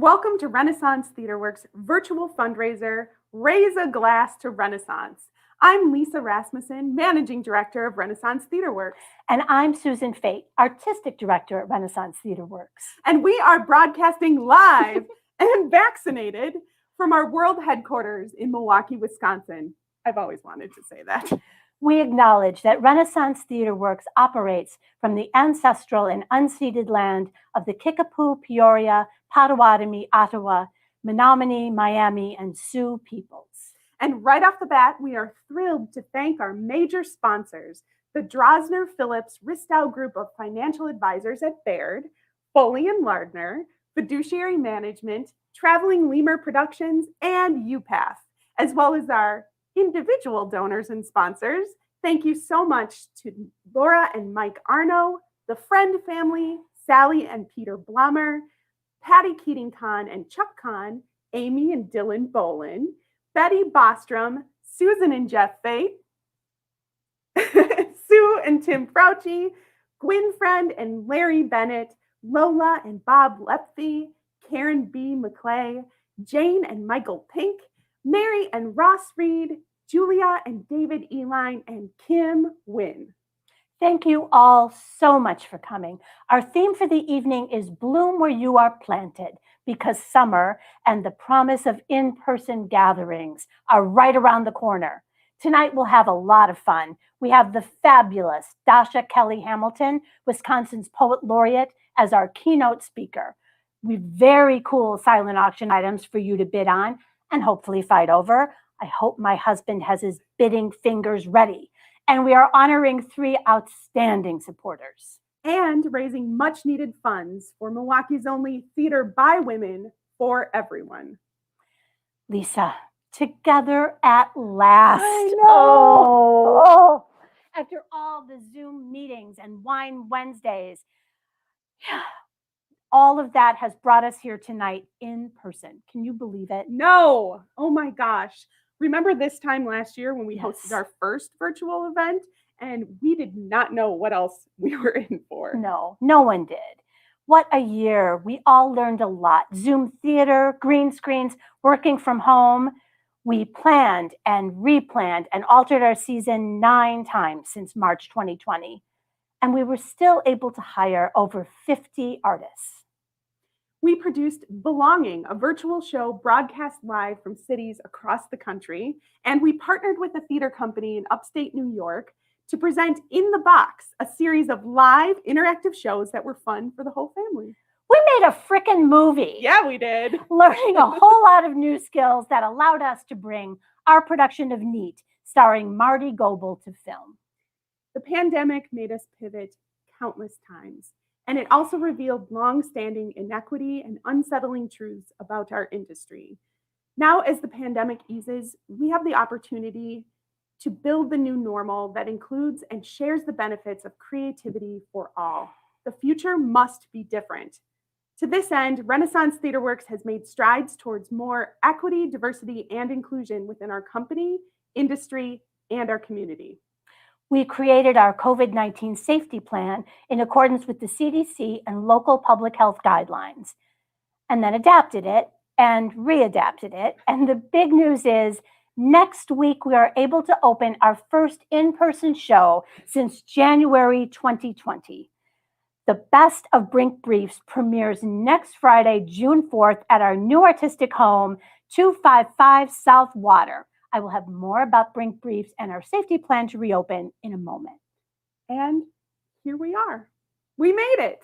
welcome to Renaissance Theater Works' virtual fundraiser, Raise a Glass to Renaissance. I'm Lisa Rasmussen, Managing Director of Renaissance Theater Works. And I'm Susan Fate, Artistic Director at Renaissance Theater Works. And we are broadcasting live and vaccinated from our world headquarters in Milwaukee, Wisconsin. I've always wanted to say that. We acknowledge that Renaissance Theater Works operates from the ancestral and unceded land of the Kickapoo, Peoria, Potawatomi, Ottawa, Menominee, Miami, and Sioux peoples. And right off the bat, we are thrilled to thank our major sponsors, the Drosner Phillips Ristow Group of Financial Advisors at Baird, Foley and Lardner, Fiduciary Management, Traveling Lemur Productions, and UPath, as well as our individual donors and sponsors. Thank you so much to Laura and Mike Arno, the Friend family, Sally and Peter Blummer, Patty Keating Kahn and Chuck Kahn, Amy and Dylan Bolin, Betty Bostrom, Susan and Jeff Fate, Sue and Tim Fauci, Gwyn Friend and Larry Bennett, Lola and Bob Lepthy, Karen B. McClay, Jane and Michael Pink, Mary and Ross Reed, Julia and David Eline, and Kim Wynn. Thank you all so much for coming. Our theme for the evening is Bloom Where You Are Planted, because summer and the promise of in-person gatherings are right around the corner. Tonight we'll have a lot of fun. We have the fabulous Dasha Kelly Hamilton, Wisconsin's Poet Laureate, as our keynote speaker. We have very cool silent auction items for you to bid on and hopefully fight over. I hope my husband has his bidding fingers ready. And we are honoring 3 outstanding supporters. And raising much needed funds for Milwaukee's only theater by women for everyone. Lisa, together at last. I know. Oh, after all the Zoom meetings and Wine Wednesdays, all of that has brought us here tonight in person. Can you believe it? No. Oh my gosh. Remember this time last year when we Yes. hosted our first virtual event and we did not know what else we were in for? No, no one did. What a year. We all learned a lot. Zoom theater, green screens, working from home. We planned and replanned and altered our season 9 times since March 2020. And we were still able to hire over 50 artists. We produced Belonging, a virtual show broadcast live from cities across the country, and we partnered with a theater company in upstate New York to present In the Box, a series of live interactive shows that were fun for the whole family. We made a frickin' movie. Yeah, we did. Learning a whole lot of new skills that allowed us to bring our production of Neat, starring Marty Goebel, to film. The pandemic made us pivot countless times. And it also revealed long-standing inequity and unsettling truths about our industry. Now, as the pandemic eases, we have the opportunity to build the new normal that includes and shares the benefits of creativity for all. The future must be different. To this end, Renaissance Theater Works has made strides towards more equity, diversity, and inclusion within our company, industry, and our community. We created our COVID-19 safety plan in accordance with the CDC and local public health guidelines, and then adapted it and readapted it. And the big news is next week we are able to open our first in-person show since January 2020. The Best of Brink Briefs premieres next Friday, June 4th at our new artistic home, 255 South Water. I will have more about Brink Briefs and our safety plan to reopen in a moment. And here we are. We made it.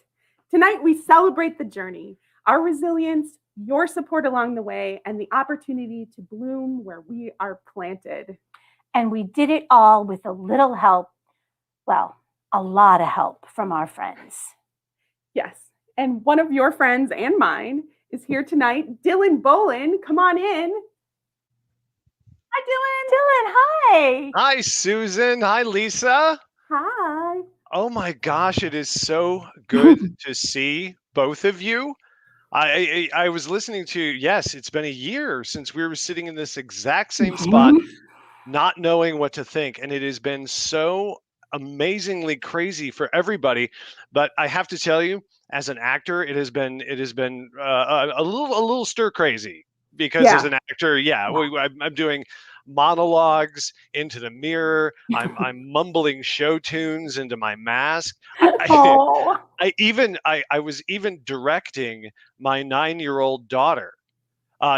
Tonight, we celebrate the journey, our resilience, your support along the way, and the opportunity to bloom where we are planted. And we did it all with a little help, well, a lot of help from our friends. Yes, and one of your friends and mine is here tonight, Dylan Bolin. Come on in. Hi, Dylan, hi. Hi, Susan. Hi, Lisa. Hi. Oh my gosh, it is so good to see both of you. I was listening to, yes, it's been a year since we were sitting in this exact same spot, not knowing what to think. And it has been so amazingly crazy for everybody. But I have to tell you, as an actor, it has been a little stir crazy, because as Yeah. an actor, I'm doing monologues into the mirror. I'm mumbling show tunes into my mask. Oh, I was even directing my 9-year-old daughter.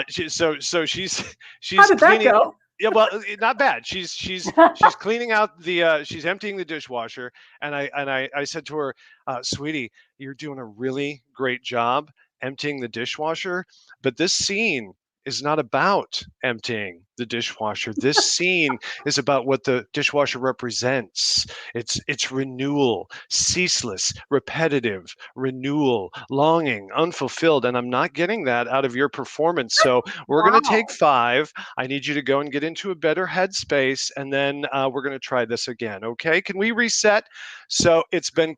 She's How did that cleaning. go? Yeah, well, not bad. She's cleaning out the. She's emptying the dishwasher, and I said to her, "Sweetie, you're doing a really great job emptying the dishwasher, but this scene is not about emptying the dishwasher. This scene is about what the dishwasher represents. It's renewal, ceaseless, repetitive renewal, longing, unfulfilled, and I'm not getting that out of your performance. So we're going to take 5. I need you to go and get into a better headspace, and then we're going to try this again. Okay? Can we reset?" So it's been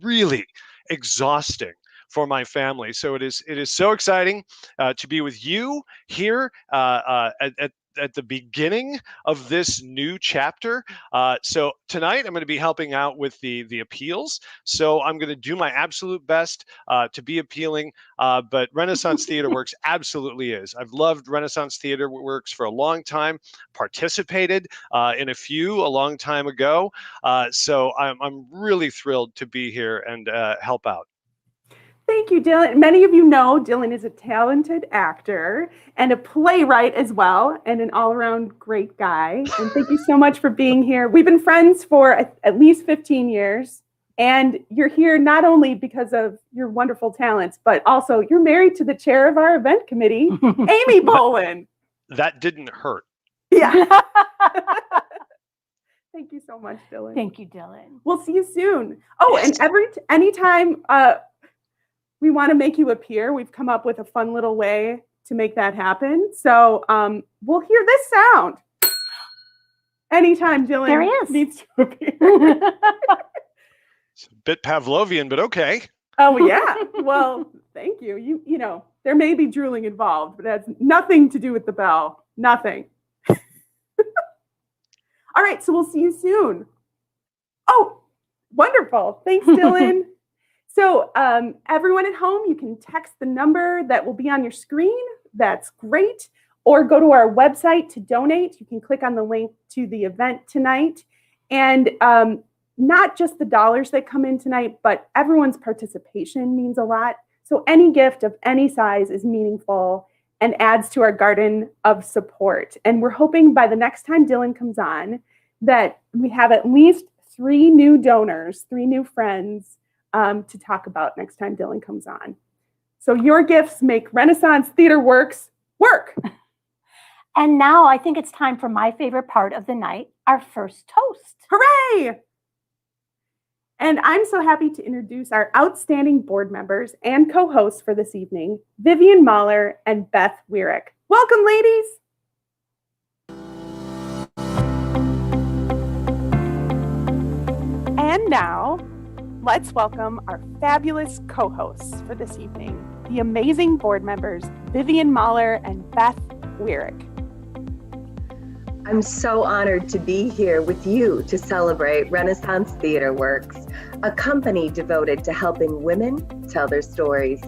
really exhausting for my family. So it is so exciting to be with you here at the beginning of this new chapter. So tonight I'm going to be helping out with the appeals. So I'm going to do my absolute best to be appealing. But Renaissance Theater Works absolutely is. I've loved Renaissance Theater Works for a long time. Participated in a few a long time ago. So I'm really thrilled to be here and help out. Thank you, Dylan. Many of you know Dylan is a talented actor and a playwright as well, and an all-around great guy. And thank you so much for being here. We've been friends for at least 15 years, and you're here not only because of your wonderful talents, but also you're married to the chair of our event committee, Amy Bolin. That didn't hurt. Yeah. Thank you so much, Dylan. Thank you, Dylan. We'll see you soon. Oh, Yes. and anytime we want to make you appear, we've come up with a fun little way to make that happen. So we'll hear this sound anytime Dylan There he is. needs to appear. It's a bit Pavlovian, but okay. Oh yeah. Well, thank you. You know, there may be drooling involved, but that's nothing to do with the bell. Nothing. All right, so we'll see you soon. Oh, wonderful. Thanks, Dylan. So everyone at home, you can text the number that will be on your screen. That's great. Or go to our website to donate. You can click on the link to the event tonight. And not just the dollars that come in tonight, but everyone's participation means a lot. So any gift of any size is meaningful and adds to our garden of support. And we're hoping by the next time Dylan comes on that we have at least 3 new donors, 3 new friends to talk about next time Dylan comes on. So your gifts make Renaissance Theater Works work. And now I think it's time for my favorite part of the night, our first toast. Hooray! And I'm so happy to introduce our outstanding board members and co-hosts for this evening, Vivian Mahler and Beth Wierick. Welcome, ladies. And now, let's welcome our fabulous co-hosts for this evening, the amazing board members, Vivian Mahler and Beth Wierick. I'm so honored to be here with you to celebrate Renaissance Theater Works, a company devoted to helping women tell their stories.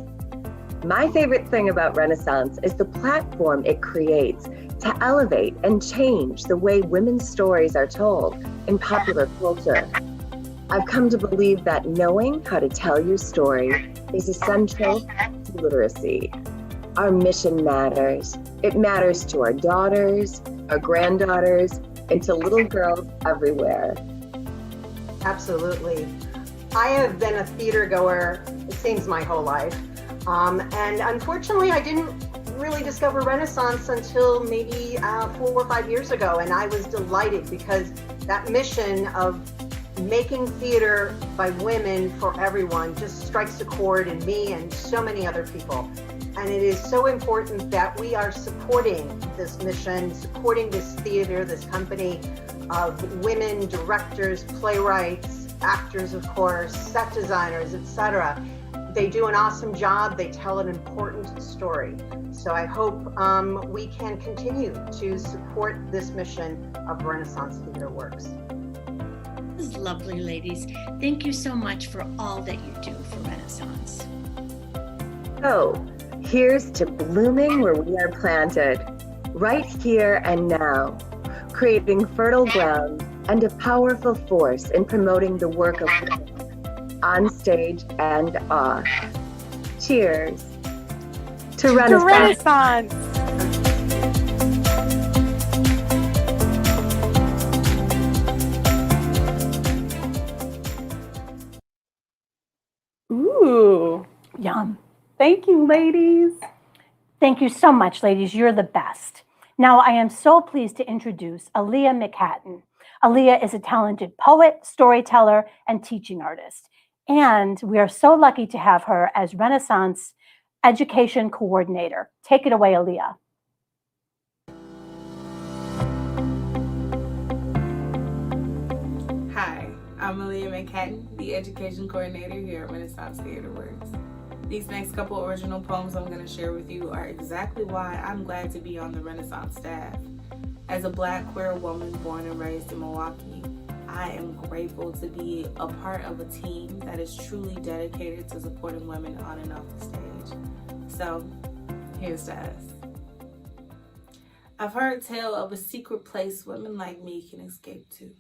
My favorite thing about Renaissance is the platform it creates to elevate and change the way women's stories are told in popular culture. I've come to believe that knowing how to tell your story is essential to literacy. Our mission matters. It matters to our daughters, our granddaughters, and to little girls everywhere. Absolutely. I have been a theater goer, it seems, my whole life. And unfortunately, I didn't really discover Renaissance until maybe 4 or 5 years ago. And I was delighted because that mission of making theater by women for everyone just strikes a chord in me and so many other people. And it is so important that we are supporting this mission, supporting this theater, this company of women directors, playwrights, actors, of course, set designers, etc. They do an awesome job. They tell an important story. So I hope we can continue to support this mission of Renaissance Theater Works. lovely ladies. Thank you so much for all that you do for Renaissance. So, here's to blooming where we are planted, right here and now, creating fertile ground and a powerful force in promoting the work of women, on stage and off. Cheers to Renaissance. Ooh, Yum. thank you, ladies. Thank you so much, ladies. You're the best. Now, I am so pleased to introduce Aaliyah McHatton. Aaliyah is a talented poet, storyteller, and teaching artist. And we are so lucky to have her as Renaissance Education Coordinator. Take it away, Aaliyah. Hi, I'm Aaliyah McHatton, the Education Coordinator here at Renaissance Theater Works. These next couple original poems I'm going to share with you are exactly why I'm glad to be on the Renaissance staff. As a Black queer woman born and raised in Milwaukee, I am grateful to be a part of a team that is truly dedicated to supporting women on and off the stage. So, here's to us. I've heard tell of a secret place women like me can escape to.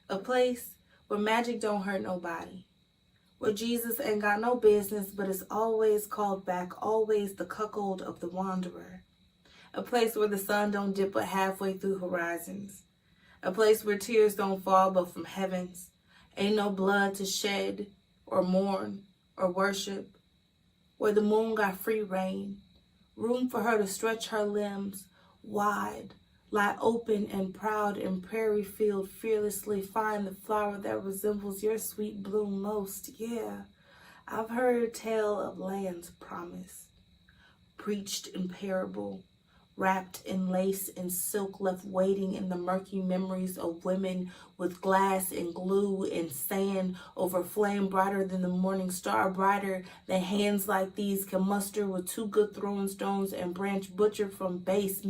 A place where magic don't hurt nobody. Where Jesus ain't got no business, but is always called back, always the cuckold of the wanderer. A place where the sun don't dip but halfway through horizons. A place where tears don't fall but from heavens. Ain't no blood to shed or mourn or worship. Where the moon got free reign. Room for her to stretch her limbs wide. Lie open and proud in prairie field, fearlessly find the flower that resembles your sweet bloom most. Yeah, I've heard tale of lands promised, preached in parable, wrapped in lace and silk, left waiting in the murky memories of women with glass and glue and sand over flame brighter than the morning star, brighter than hands like these can muster with two good throwing stones and branch butchered from base.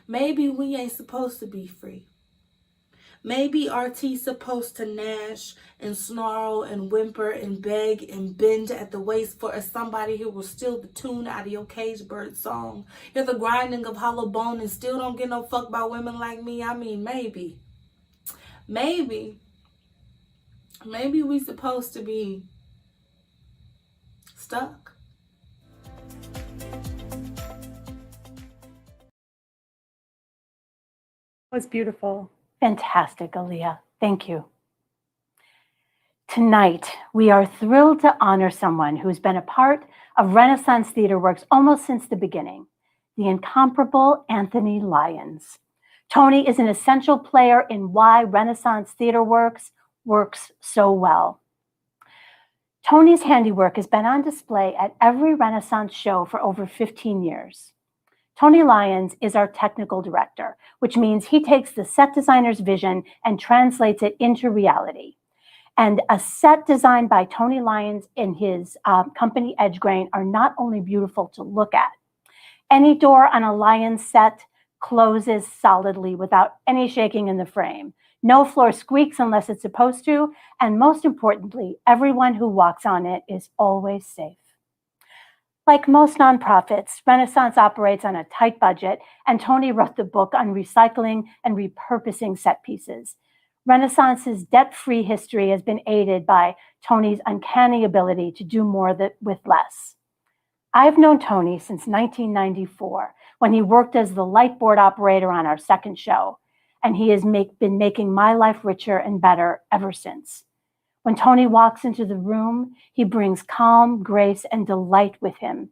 Maybe we ain't supposed to be free. Maybe RT's supposed to gnash and snarl and whimper and beg and bend at the waist for a somebody who will steal the tune out of your cage bird song. Hear the grinding of hollow bone and still don't get no fuck by women like me. I mean, maybe we supposed to be stuck. Was beautiful. Fantastic, Aaliyah. Thank you. Tonight, we are thrilled to honor someone who's been a part of Renaissance Theater Works almost since the beginning, the incomparable Tony Lyons. Tony is an essential player in why Renaissance Theater Works works so well. Tony's handiwork has been on display at every Renaissance show for over 15 years. Tony Lyons is our technical director, which means he takes the set designer's vision and translates it into reality. And a set designed by Tony Lyons and his company Edgegrain are not only beautiful to look at. Any door on a Lyons set closes solidly without any shaking in the frame. No floor squeaks unless it's supposed to. And most importantly, everyone who walks on it is always safe. Like most nonprofits, Renaissance operates on a tight budget, and Tony wrote the book on recycling and repurposing set pieces. Renaissance's debt-free history has been aided by Tony's uncanny ability to do more with less. I've known Tony since 1994, when he worked as the light board operator on our second show, and he has been making my life richer and better ever since. When Tony walks into the room, he brings calm, grace, and delight with him.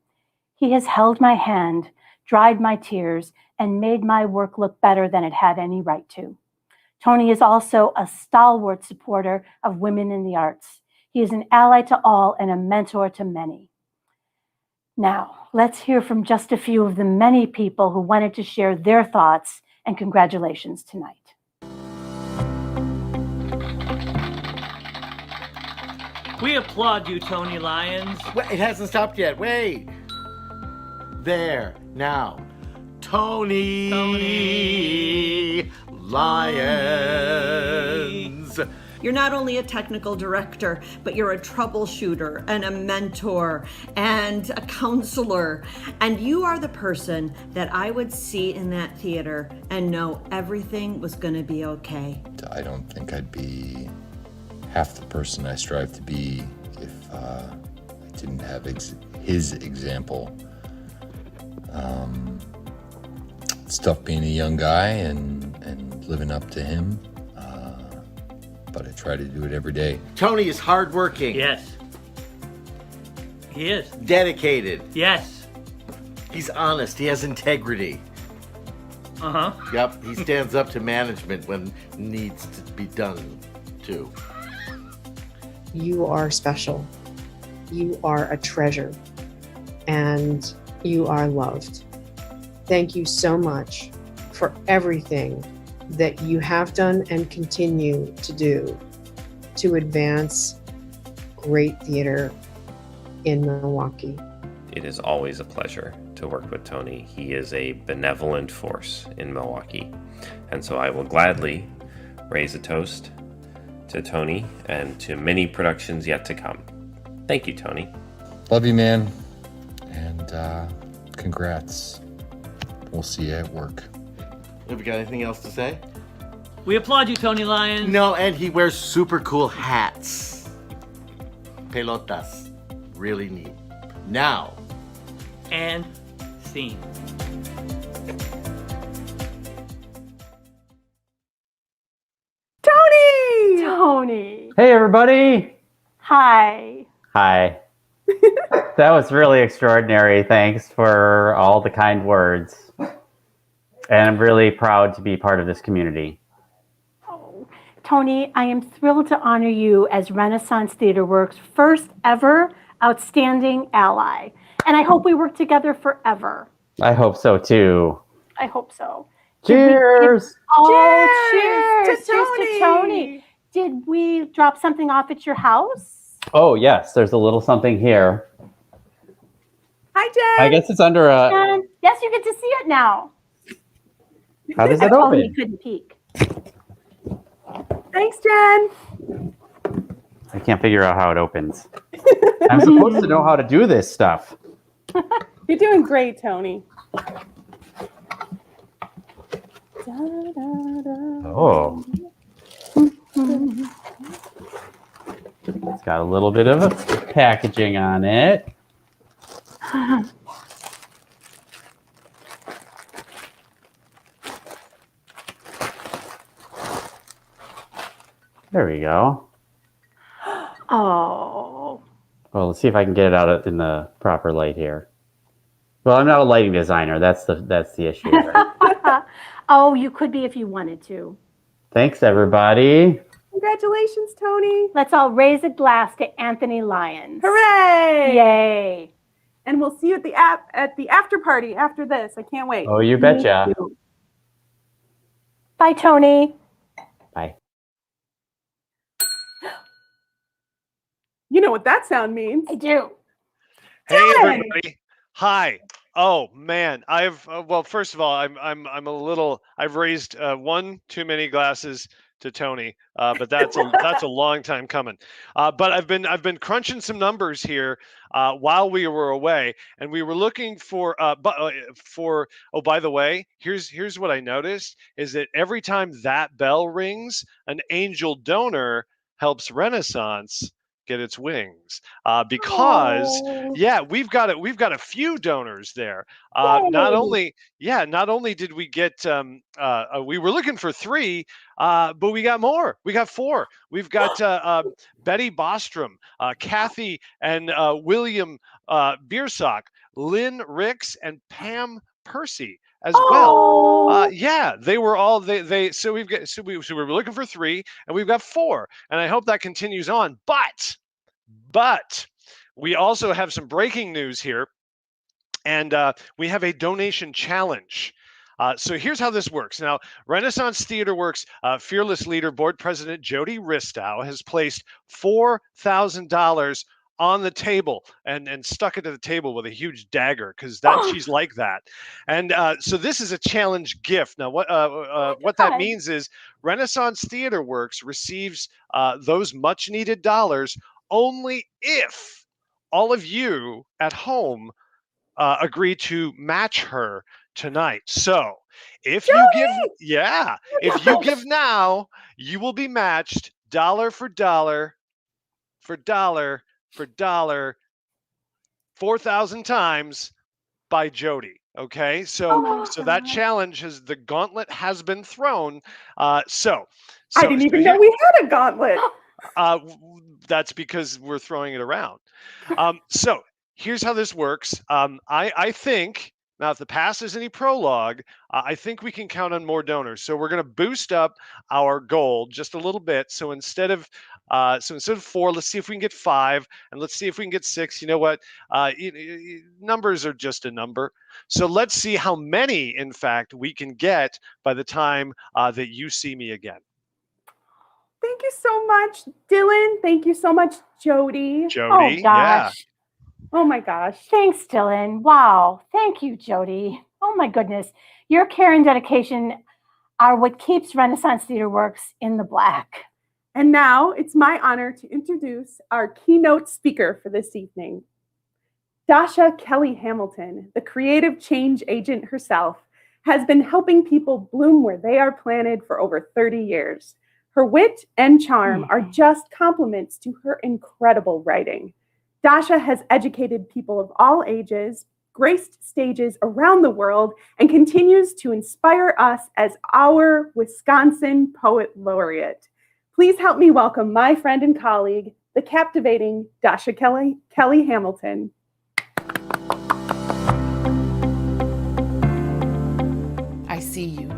He has held my hand, dried my tears, and made my work look better than it had any right to. Tony is also a stalwart supporter of women in the arts. He is an ally to all and a mentor to many. Now, let's hear from just a few of the many people who wanted to share their thoughts and congratulations tonight. We applaud you, Tony Lyons. Wait, it hasn't stopped yet. Wait. There. Now. Tony Lyons. You're not only a technical director, but you're a troubleshooter and a mentor and a counselor. And you are the person that I would see in that theater and know everything was going to be okay. I don't think I'd be half the person I strive to be if I didn't have his example. It's tough being a young guy and living up to him. But I try to do it every day. Tony is hardworking. Yes. He is. Dedicated. Yes. He's honest. He has integrity. Uh-huh. Yep. He stands up to management when needs to be done too. You are special. You are a treasure. And you are loved. Thank you so much for everything that you have done and continue to do to advance great theater in Milwaukee. It is always a pleasure to work with Tony. He is a benevolent force in Milwaukee. And so I will gladly raise a toast to Tony and to many productions yet to come. Thank you, Tony. Love you, man. And congrats. We'll see you at work. Have you got anything else to say? We applaud you, Tony Lyons. No, and he wears super cool hats. Pelotas. Really neat. Now. And scene. Tony! Tony. Hey, everybody. Hi. Hi. That was really extraordinary. Thanks for all the kind words. And I'm really proud to be part of this community. Oh, Tony, I am thrilled to honor you as Renaissance Theater Works' first ever outstanding ally. And I hope we work together forever. I hope so, too. I hope so. Cheers! Cheers to to Tony. Did we drop something off at your house? Oh, yes. There's a little something here. Hi, Jen. I guess it's under a... Yes, you get to see it now. How does it Tony open? couldn't peek. Thanks, Jen. I can't figure out how it opens. I'm supposed to know how to do this stuff. You're doing great, Tony. Oh. It's got a little bit of packaging on it. There we go. Oh. Well, let's see if I can get it out in the proper light here. Well, I'm not a lighting designer. That's the issue. Right? Oh, you could be if you wanted to. Thanks, everybody. Congratulations, Tony. Let's all raise a glass to Anthony Lyons. Hooray! Yay. And we'll see you at the after party after this. I can't wait. Oh, you betcha. Bye, Tony. Bye. You know what that sound means. I do. Hey, everybody. Hi. Oh man, well, first of all, I'm a little. I've raised one too many glasses to Tony, but that's a long time coming. But I've been crunching some numbers here while we were away, and we were looking for. Oh, by the way, here's what I noticed is that every time that bell rings, an angel donor helps Renaissance get its wings because we've got a few donors there. Not only did we get we were looking for 3, but we got more. We got 4. We've got Betty Bostrom, Kathy and William Biersock, Lynn Ricks, and Pam Percy as well. They were all so we were looking for 3 and we've got 4, and I hope that continues on. But we also have some breaking news here, and we have a donation challenge. So here's how this works. Now, Renaissance Theater Works fearless leader, board president Jody Ristow has placed $4,000 on the table and stuck it to the table with a huge dagger because that she's like that. And so this is a challenge gift. Now, what that means is Renaissance Theater Works receives those much needed dollars only if all of you at home agree to match her tonight. So if you give, if you give now, you will be matched dollar for dollar for dollar for dollar 4,000 times by Jody. Okay, so that challenge the gauntlet has been thrown. So I didn't even know we had a gauntlet. That's because we're throwing it around. So here's how this works. I think now if the past is any prologue, I think we can count on more donors. So we're going to boost up our goal just a little bit. So instead of 4, let's see if we can get 5, and let's see if we can get 6. You know what? Numbers are just a number. So let's see how many, in fact, we can get by the time that you see me again. Thank you so much, Dylan. Thank you so much, Jody. Jody, oh gosh. Oh my gosh. Thanks, Dylan. Wow. Thank you, Jody. Oh my goodness. Your care and dedication are what keeps Renaissance Theater Works in the black. And now it's my honor to introduce our keynote speaker for this evening. Dasha Kelly Hamilton, the creative change agent herself, has been helping people bloom where they are planted for over 30 years. Her wit and charm are just compliments to her incredible writing. Dasha has educated people of all ages, graced stages around the world, and continues to inspire us as our Wisconsin Poet Laureate. Please help me welcome my friend and colleague, the captivating Dasha Kelly Hamilton. I see you,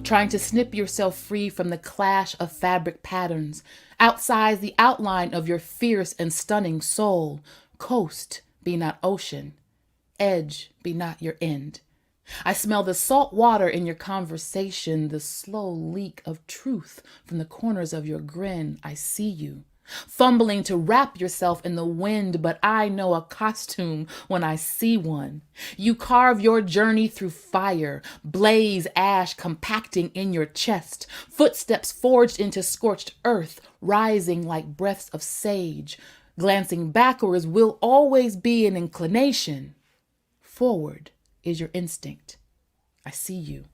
trying to snip yourself free from the clash of fabric patterns, outsize the outline of your fierce and stunning soul. Coast be not ocean, edge be not your end. I smell the salt water in your conversation, the slow leak of truth from the corners of your grin. I see you, fumbling to wrap yourself in the wind, but I know a costume when I see one. You carve your journey through fire, blaze ash compacting in your chest, footsteps forged into scorched earth, rising like breaths of sage. Glancing backwards will always be an inclination. Forward is your instinct. I see you,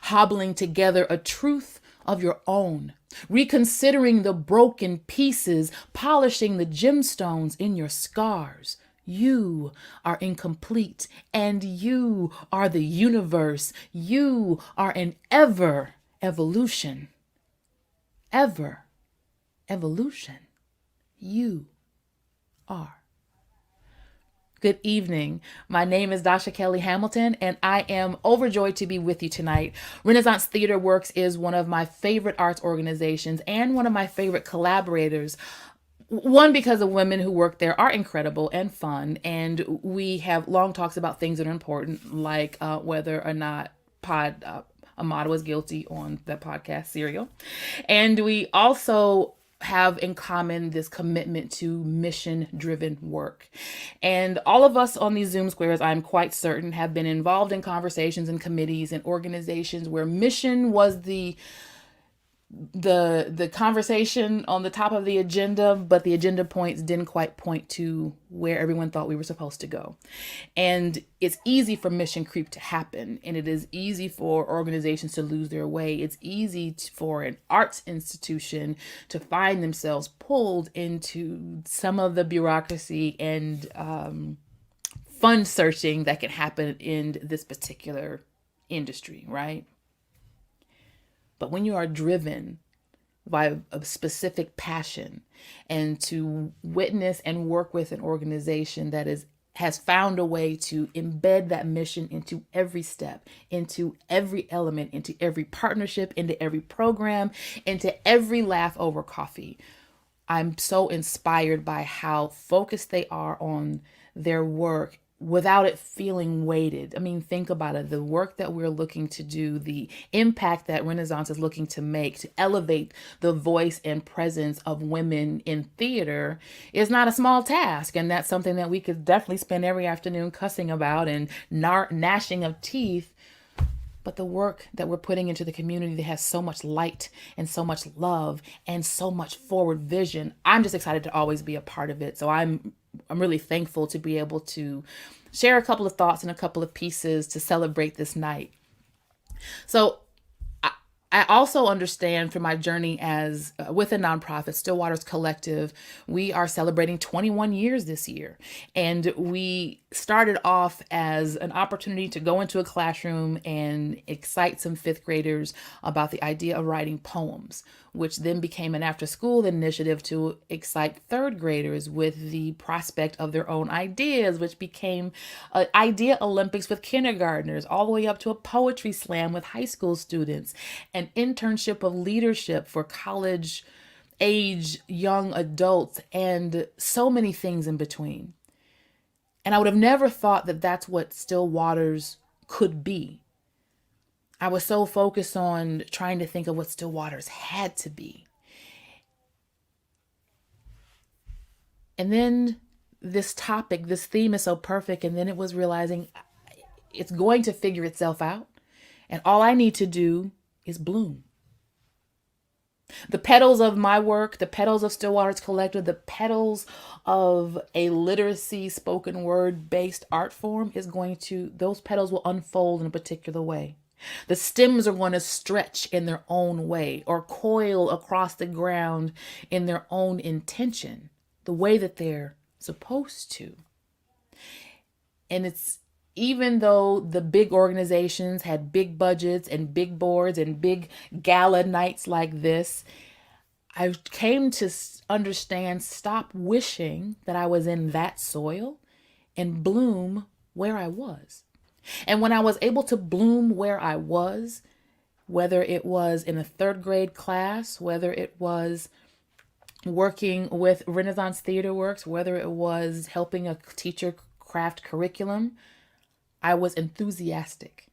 hobbling together a truth of your own, reconsidering the broken pieces, polishing the gemstones in your scars. You are incomplete, and you are the universe. You are an ever evolution. Ever evolution. You are. Good evening. My name is Dasha Kelly Hamilton, and I am overjoyed to be with you tonight. Renaissance Theater Works is one of my favorite arts organizations and one of my favorite collaborators. One, because the women who work there are incredible and fun, and we have long talks about things that are important, like whether or not Amada was guilty on the podcast Serial. And we also have in common this commitment to mission-driven work. And all of us on these Zoom squares, I'm quite certain, have been involved in conversations and committees and organizations where mission was the conversation on the top of the agenda, but the agenda points didn't quite point to where everyone thought we were supposed to go. And it's easy for mission creep to happen, and it is easy for organizations to lose their way. It's easy for an arts institution to find themselves pulled into some of the bureaucracy and fund searching that can happen in this particular industry, right? But when you are driven by a specific passion and to witness and work with an organization that has found a way to embed that mission into every step, into every element, into every partnership, into every program, into every laugh over coffee, I'm so inspired by how focused they are on their work without it feeling weighted. I mean, think about it. The work that we're looking to do, the impact that Renaissance is looking to make to elevate the voice and presence of women in theater is not a small task. And that's something that we could definitely spend every afternoon cussing about and gnashing of teeth. But the work that we're putting into the community that has so much light and so much love and so much forward vision, I'm just excited to always be a part of it. So I'm really thankful to be able to share a couple of thoughts and a couple of pieces to celebrate this night. So I also understand from my journey as with a nonprofit, Stillwater's Collective, we are celebrating 21 years this year. And we started off as an opportunity to go into a classroom and excite some fifth graders about the idea of writing poems, which then became an after-school initiative to excite third graders with the prospect of their own ideas, which became an Idea Olympics with kindergartners, all the way up to a poetry slam with high school students, an internship of leadership for college age young adults, and so many things in between. And I would have never thought that that's what Stillwater's could be. I was so focused on trying to think of what Stillwater's had to be. And then this topic, this theme is so perfect. And then it was realizing it's going to figure itself out. And all I need to do is bloom. The petals of my work, the petals of Stillwater's Collective, the petals of a literacy spoken word based art form those petals will unfold in a particular way. The stems are going to stretch in their own way or coil across the ground in their own intention, the way that they're supposed to. And it's even though the big organizations had big budgets and big boards and big gala nights like this, I came to understand, stop wishing that I was in that soil and bloom where I was. And when I was able to bloom where I was, whether it was in a third grade class, whether it was working with Renaissance Theater Works, whether it was helping a teacher craft curriculum, I was enthusiastic,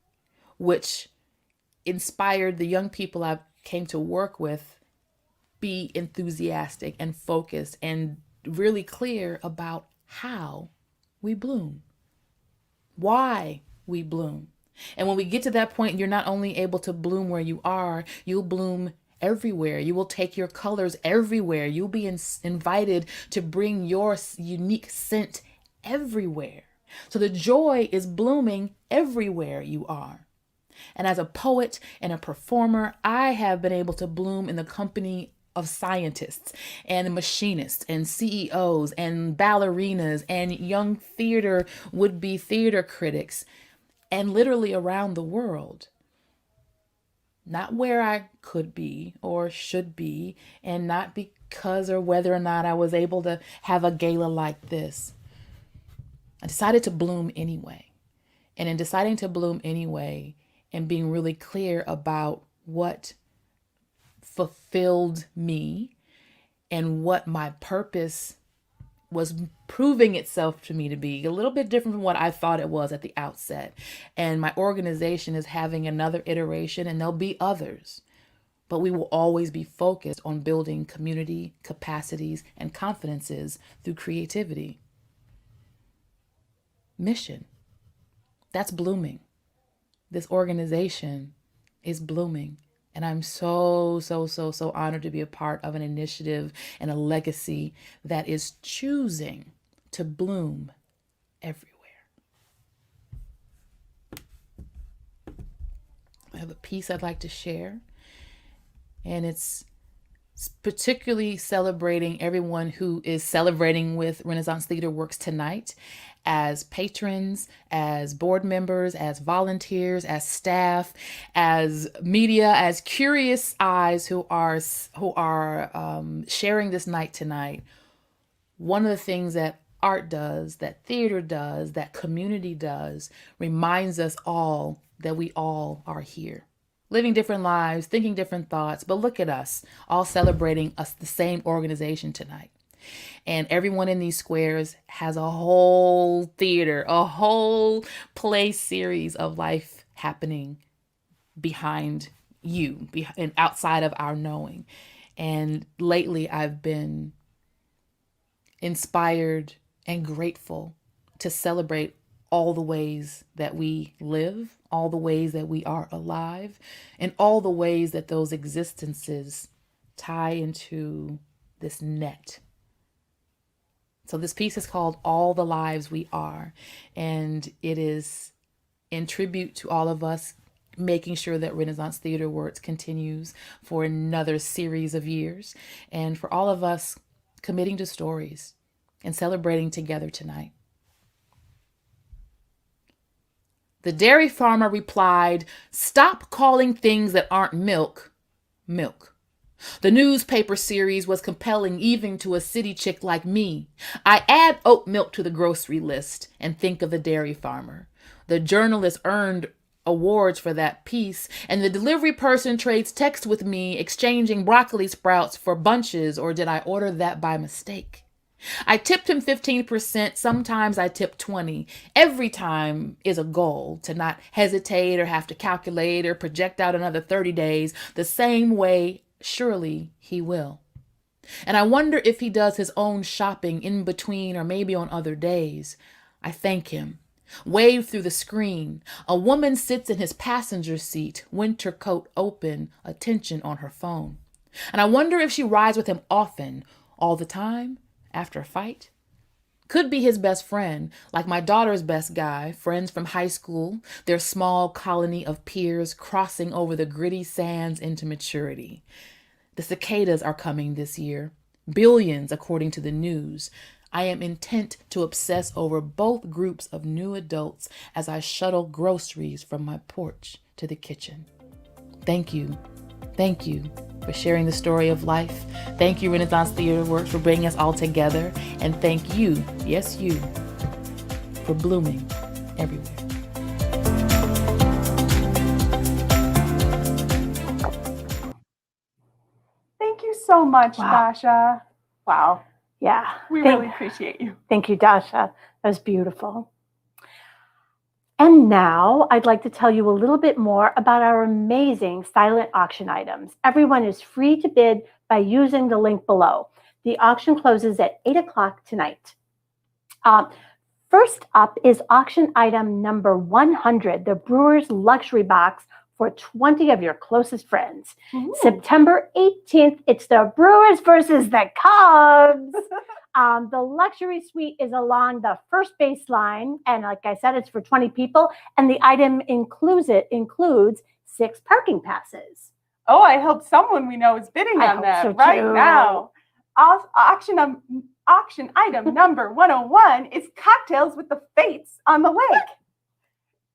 which inspired the young people I came to work with be enthusiastic and focused and really clear about how we bloom, why we bloom. And when we get to that point, you're not only able to bloom where you are, you'll bloom everywhere. You will take your colors everywhere. You'll be invited to bring your unique scent everywhere. So the joy is blooming everywhere you are. And as a poet and a performer, I have been able to bloom in the company of scientists and machinists and CEOs and ballerinas and young would-be theater critics, and literally around the world. Not where I could be or should be, and not because or whether or not I was able to have a gala like this. I decided to bloom anyway. And in deciding to bloom anyway and being really clear about what fulfilled me and what my purpose was proving itself to me to be, a little bit different from what I thought it was at the outset. And my organization is having another iteration, and there'll be others. But we will always be focused on building community capacities and confidences through creativity. Mission. That's blooming. This organization is blooming. And I'm so honored to be a part of an initiative and a legacy that is choosing to bloom everywhere. I have a piece I'd like to share, and it's particularly celebrating everyone who is celebrating with Renaissance Theater Works tonight, as patrons, as board members, as volunteers, as staff, as media, as curious eyes who are sharing this night tonight. One of the things that art does, that theater does, that community does, reminds us all that we all are here. Living different lives, thinking different thoughts, but look at us, all celebrating the same organization tonight. And everyone in these squares has a whole theater, a whole play series of life happening behind you and outside of our knowing. And lately I've been inspired and grateful to celebrate all the ways that we live, all the ways that we are alive, and all the ways that those existences tie into this net. So this piece is called All the Lives We Are, and it is in tribute to all of us making sure that Renaissance Theater Works continues for another series of years, and for all of us committing to stories and celebrating together tonight. The dairy farmer replied, "Stop calling things that aren't milk, milk." The newspaper series was compelling even to a city chick like me. I add oat milk to the grocery list and think of the dairy farmer. The journalist earned awards for that piece, and the delivery person trades text with me, exchanging broccoli sprouts for bunches, or did I order that by mistake? I tipped him 15%. Sometimes I tip 20. Every time is a goal to not hesitate or have to calculate or project out another 30 days. The same way, surely he will. And I wonder if he does his own shopping in between or maybe on other days. I thank him. Wave through the screen. A woman sits in his passenger seat, winter coat open, attention on her phone. And I wonder if she rides with him often, all the time, after a fight. Could be his best friend, like my daughter's best guy, friends from high school, their small colony of peers crossing over the gritty sands into maturity. The cicadas are coming this year, billions according to the news. I am intent to obsess over both groups of new adults as I shuttle groceries from my porch to the kitchen. Thank you. Thank you for sharing the story of life. Thank you, Renaissance Theater Works, for bringing us all together. And thank you, yes, you, for blooming everywhere. Thank you so much, Dasha. Wow. Yeah. We really appreciate you. Thank you, Dasha. That was beautiful. And now I'd like to tell you a little bit more about our amazing silent auction items. Everyone is free to bid by using the link below. The auction closes at 8 o'clock tonight. First up is auction item number 100, the Brewers Luxury Box for 20 of your closest friends. Ooh. September 18th, it's the Brewers versus the Cubs. The luxury suite is along the first baseline, and like I said, it's for 20 people, and the item includes 6 parking passes. Oh, I hope someone we know is bidding on that so right too. now. Auction item number 101 is cocktails with the Fates on the lake.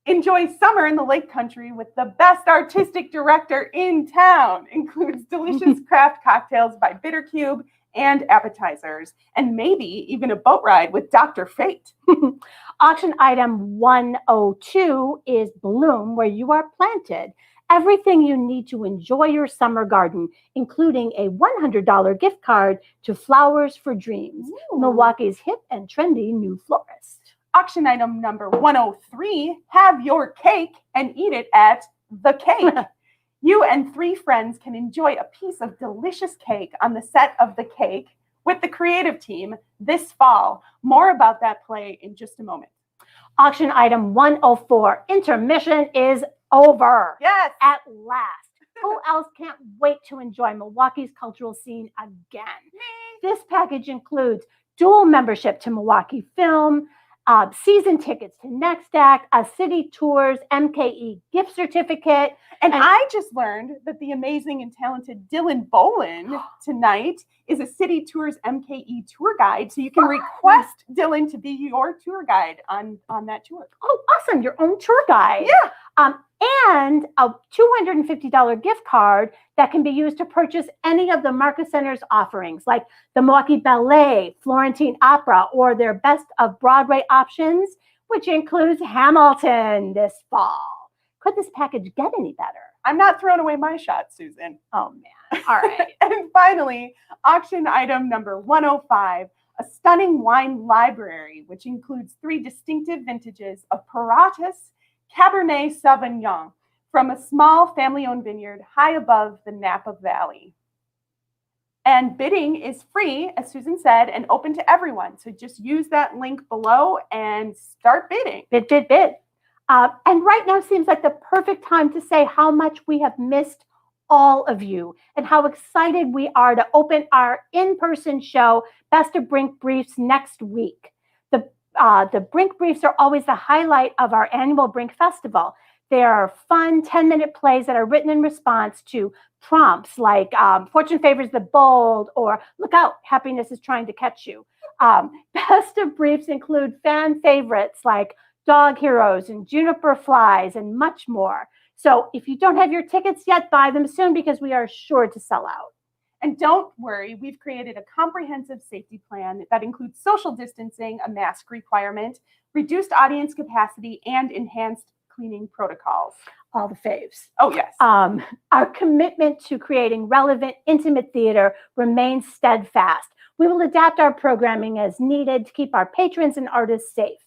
Enjoy summer in the lake country with the best artistic director in town. Includes delicious craft cocktails by Bittercube and appetizers, and maybe even a boat ride with Dr. Fate. Auction item 102 is Bloom Where You Are Planted. Everything you need to enjoy your summer garden, including a $100 gift card to Flowers for Dreams, Milwaukee's hip and trendy new florist. Auction item number 103, have your cake and eat it at The Cake. You and 3 friends can enjoy a piece of delicious cake on the set of The Cake with the creative team this fall. More about that play in just a moment. Auction item 104, intermission is over. Yes. At last. Who else can't wait to enjoy Milwaukee's cultural scene again? This package includes dual membership to Milwaukee Film, season tickets to Next Act, a City Tours MKE gift certificate. And I just learned that the amazing and talented Dylan Bolin tonight is a City Tours MKE tour guide. So you can request Dylan to be your tour guide on that tour. Oh, awesome. Your own tour guide. Yeah. And a $250 gift card that can be used to purchase any of the Marcus Center's offerings, like the Milwaukee Ballet, Florentine Opera, or their Best of Broadway options, which includes Hamilton this fall. Could this package get any better? I'm not throwing away my shot, Susan. Oh, man. All right. And finally, auction item number 105, a stunning wine library, which includes 3 distinctive vintages of Paratus Cabernet Sauvignon from a small family-owned vineyard high above the Napa Valley. And bidding is free, as Susan said, and open to everyone. So just use that link below and start bidding. Bid, bid, bid. And right now seems like the perfect time to say how much we have missed all of you and how excited we are to open our in-person show, Best of Brink Briefs, next week. The Brink Briefs are always the highlight of our annual Brink Festival. They are fun 10-minute plays that are written in response to prompts like Fortune Favors the Bold or Look Out, Happiness is Trying to Catch You. Best of Briefs include fan favorites like Dog Heroes and Juniper Flies and much more. So if you don't have your tickets yet, buy them soon because we are sure to sell out. And don't worry, we've created a comprehensive safety plan that includes social distancing, a mask requirement, reduced audience capacity, and enhanced cleaning protocols. All the faves. Oh, yes. Our commitment to creating relevant, intimate theater remains steadfast. We will adapt our programming as needed to keep our patrons and artists safe.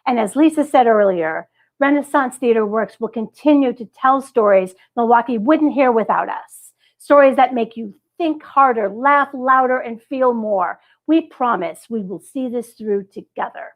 And as Lisa said earlier, Renaissance Theater Works will continue to tell stories Milwaukee wouldn't hear without us. Stories that make you think harder, laugh louder, and feel more. We promise we will see this through together.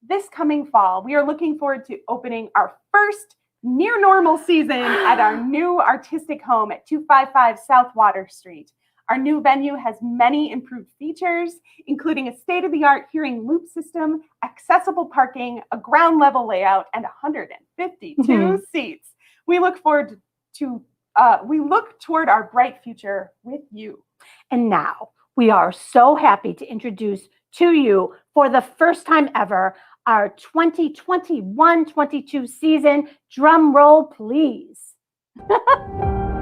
This coming fall, we are looking forward to opening our first near normal season at our new artistic home at 255 South Water Street. Our new venue has many improved features, including a state-of-the-art hearing loop system, accessible parking, a ground level layout, and 152 seats. We look toward our bright future with you. And now we are so happy to introduce to you, for the first time ever, our 2021-22 season. Drum roll, please.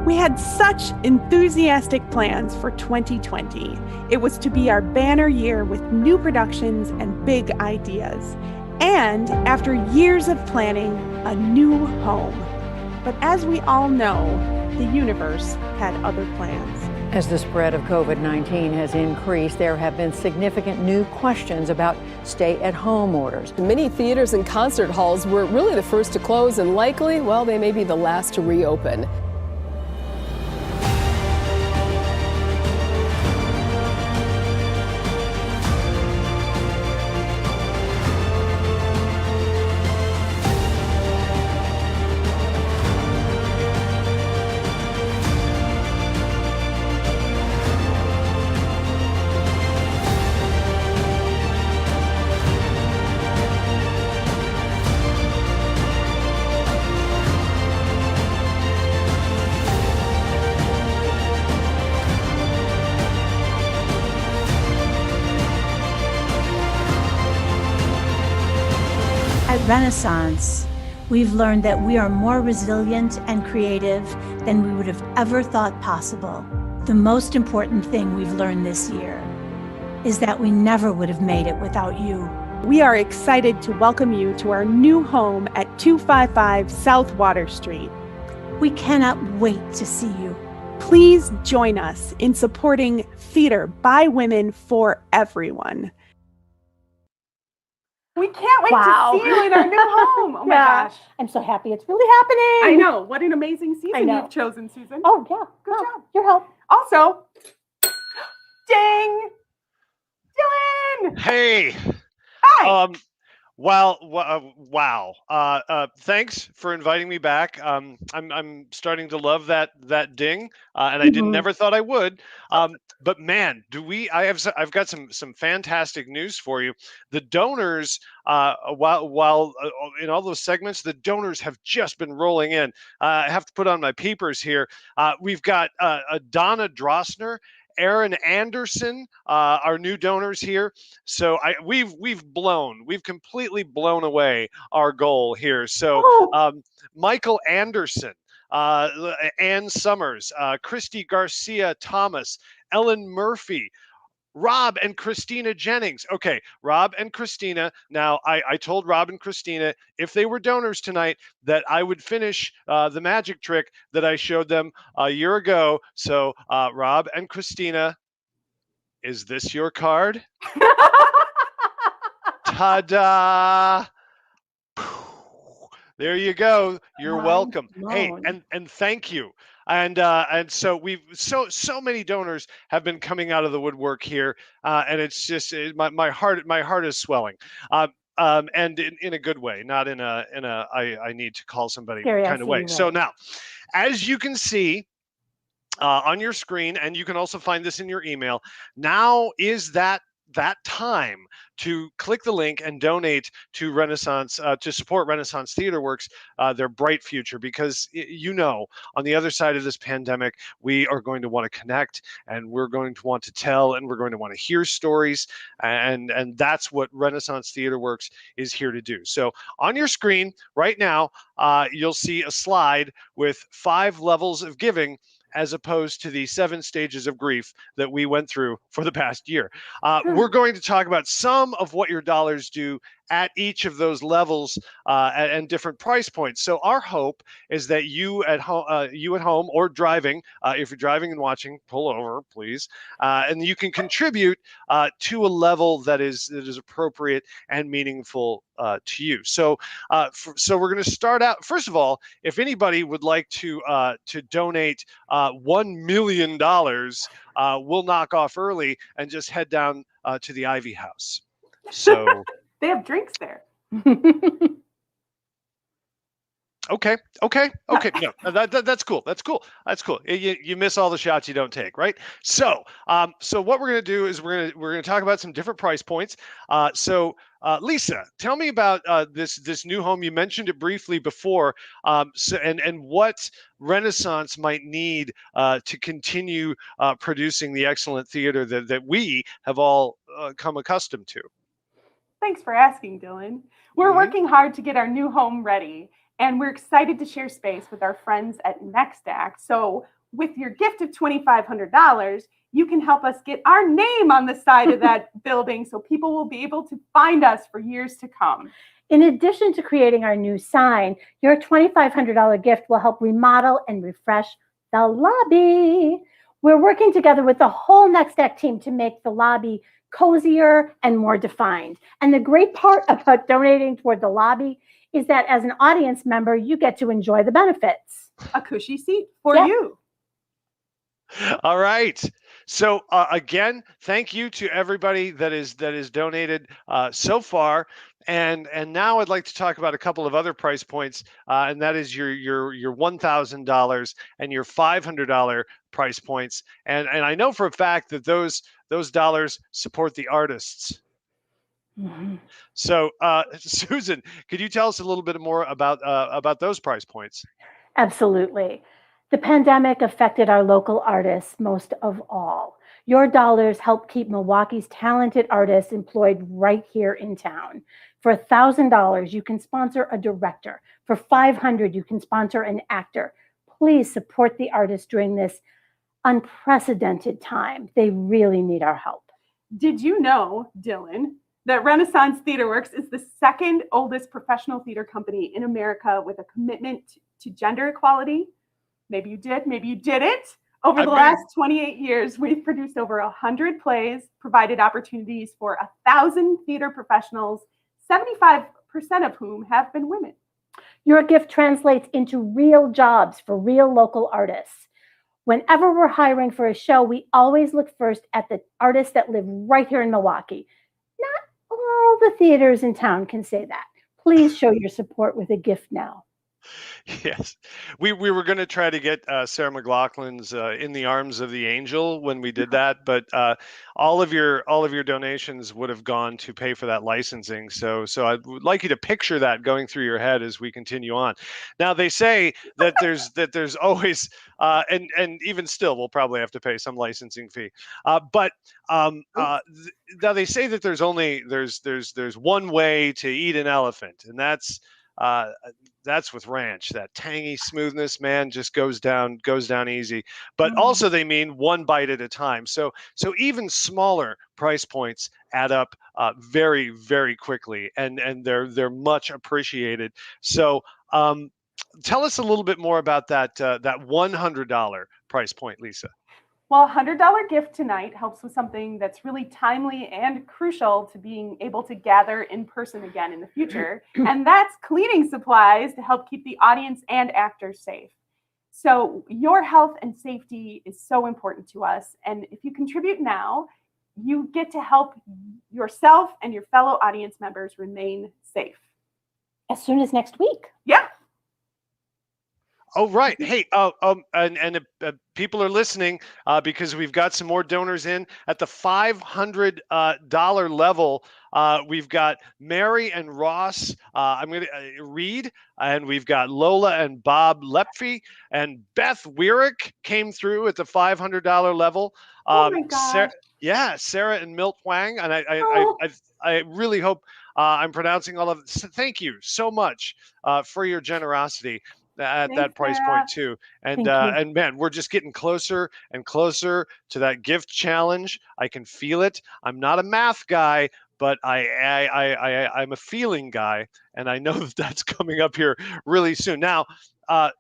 We had such enthusiastic plans for 2020. It was to be our banner year with new productions and big ideas. And after years of planning, a new home. But as we all know, the universe had other plans. As the spread of COVID-19 has increased, there have been significant new questions about stay-at-home orders. Many theaters and concert halls were really the first to close and likely, well, they may be the last to reopen. At Renaissance, we've learned that we are more resilient and creative than we would have ever thought possible. The most important thing we've learned this year is that we never would have made it without you. We are excited to welcome you to our new home at 255 South Water Street. We cannot wait to see you. Please join us in supporting theater by women for everyone. We can't wait to see you in our new home. Oh my gosh. I'm so happy it's really happening. I know. What an amazing season you've chosen, Susan. Oh, yeah. Good job. Your help. Also, ding! Dylan! Hey. Hi. Wow. Thanks for inviting me back. I'm starting to love that ding, and I never thought I would. But man, I've got some fantastic news for you. The donors, while in all those segments, the donors have just been rolling in. I have to put on my peepers here. We've got Donna Drossner, Aaron Anderson, our new donors here. So we've completely blown away our goal here. So Michael Anderson, Ann Summers, Christy Garcia Thomas, Ellen Murphy, Rob and Christina Jennings. Okay, Rob and Christina. Now, I told Rob and Christina if they were donors tonight that I would finish the magic trick that I showed them a year ago. So, Rob and Christina, is this your card? Ta-da! There you go. You're welcome. Hey, and thank you. And so we've so many donors have been coming out of the woodwork here, and it's just my heart is swelling. And in a good way, not in a I need to call somebody kind of way. So now, as you can see on your screen, and you can also find this in your email, now is that time to click the link and donate to Renaissance, to support Renaissance Theater Works, their bright future, because on the other side of this pandemic, we are going to want to connect, and we're going to want to tell, and we're going to want to hear stories, and that's what Renaissance Theater Works is here to do. So on your screen right now, you'll see a slide with 5 levels of giving, as opposed to the 7 stages of grief that we went through for the past year. We're going to talk about some of what your dollars do at each of those levels and different price points. So our hope is that you at home or driving, if you're driving and watching, pull over, please, and you can contribute to a level that is appropriate and meaningful to you. So so we're going to start out. First of all, if anybody would like to donate $1 million, we'll knock off early and just head down to the Ivy House. So. They have drinks there. Okay. No, that's cool. That's cool. You miss all the shots you don't take, right? So what we're going to do is we're going to talk about some different price points. Lisa, tell me about this new home. You mentioned it briefly before. And what Renaissance might need to continue producing the excellent theater that we have all come accustomed to. Thanks for asking, Dylan. We're working hard to get our new home ready, and we're excited to share space with our friends at Next Act. So with your gift of $2,500, you can help us get our name on the side of that building so people will be able to find us for years to come. In addition to creating our new sign, your $2,500 gift will help remodel and refresh the lobby. We're working together with the whole Next Act team to make the lobby cozier and more defined. And the great part about donating toward the lobby is that as an audience member, you get to enjoy the benefits. A cushy seat for you. All right. So again, thank you to everybody that is donated so far. And now I'd like to talk about a couple of other price points, and that is your $1,000 and your $500 price points. And I know for a fact that those dollars support the artists. Mm-hmm. So Susan, could you tell us a little bit more about those price points? Absolutely. The pandemic affected our local artists most of all. Your dollars help keep Milwaukee's talented artists employed right here in town. For $1,000, you can sponsor a director. For $500, you can sponsor an actor. Please support the artists during this unprecedented time. They really need our help. Did you know, Dylan, that Renaissance Theater Works is the second oldest professional theater company in America with a commitment to gender equality? Maybe you did, maybe you didn't. Over the last 28 years, we've produced over 100 plays, provided opportunities for 1,000 theater professionals, 75% of whom have been women. Your gift translates into real jobs for real local artists. Whenever we're hiring for a show, we always look first at the artists that live right here in Milwaukee. Not all the theaters in town can say that. Please show your support with a gift now. Yes, we were going to try to get Sarah McLachlan's "In the Arms of the Angel" when we did that, but all of your donations would have gone to pay for that licensing. So I would like you to picture that going through your head as we continue on. Now they say that there's always and even still we'll probably have to pay some licensing fee. But now they say that there's one way to eat an elephant, and that's that's with ranch. That tangy smoothness, man, just goes down easy. But also they mean one bite at a time. So even smaller price points add up very, very quickly, and they're much appreciated. So tell us a little bit more about that $100 price point, Lisa. Well, $100 gift tonight helps with something that's really timely and crucial to being able to gather in person again in the future, and that's cleaning supplies to help keep the audience and actors safe. So your health and safety is so important to us, and if you contribute now, you get to help yourself and your fellow audience members remain safe. As soon as next week. Yeah. Oh, right. Hey, and people are listening because we've got some more donors in at the $500 level. We've got Mary and Ross. I'm going to read, and we've got Lola and Bob Lepfy, and Beth Weirick came through at the $500 level. Oh my God. Sarah and Milt Wang, and I really hope I'm pronouncing all of it. So thank you so much for your generosity at Thanks, that price Sarah. point too. And man, we're just getting closer and closer to that gift challenge. I can feel it. I'm not a math guy, but I'm a feeling guy, and I know that that's coming up here really soon. Now,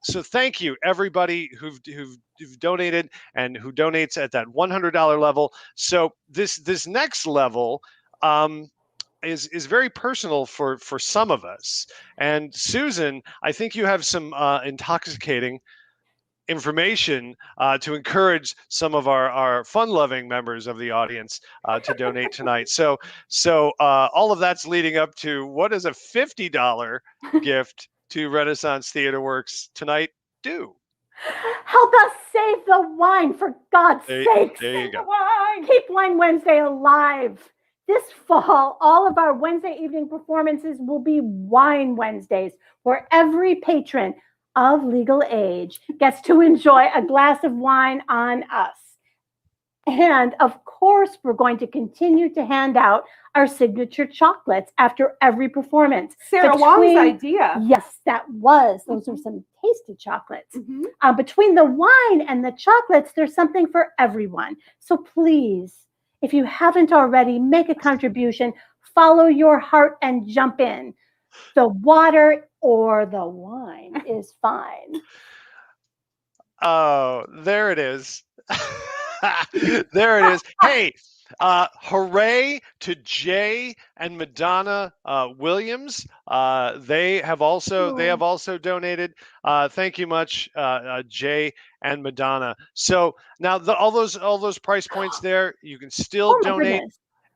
so thank you everybody who've donated and who donates at that $100 level. So this next level is very personal for some of us. And Susan, I think you have some intoxicating information to encourage some of our fun-loving members of the audience to donate tonight. So all of that's leading up to, what does a $50 gift to Renaissance Theater Works tonight do? Help us save the wine, for God's sake. There you go. Keep Wine Wednesday alive. This fall, all of our Wednesday evening performances will be Wine Wednesdays, where every patron of legal age gets to enjoy a glass of wine on us. And of course, we're going to continue to hand out our signature chocolates after every performance. Sarah Wong's idea. Yes, that was. Those are some tasty chocolates. Between the wine and the chocolates, there's something for everyone. So please, if you haven't already, make a contribution, follow your heart and jump in. The water or the wine is fine. Oh, there it is. There it is. Hey, hooray to Jay and Madonna Williams. They have also donated. Thank you much, Jay and Madonna. So now all those price points there, you can still donate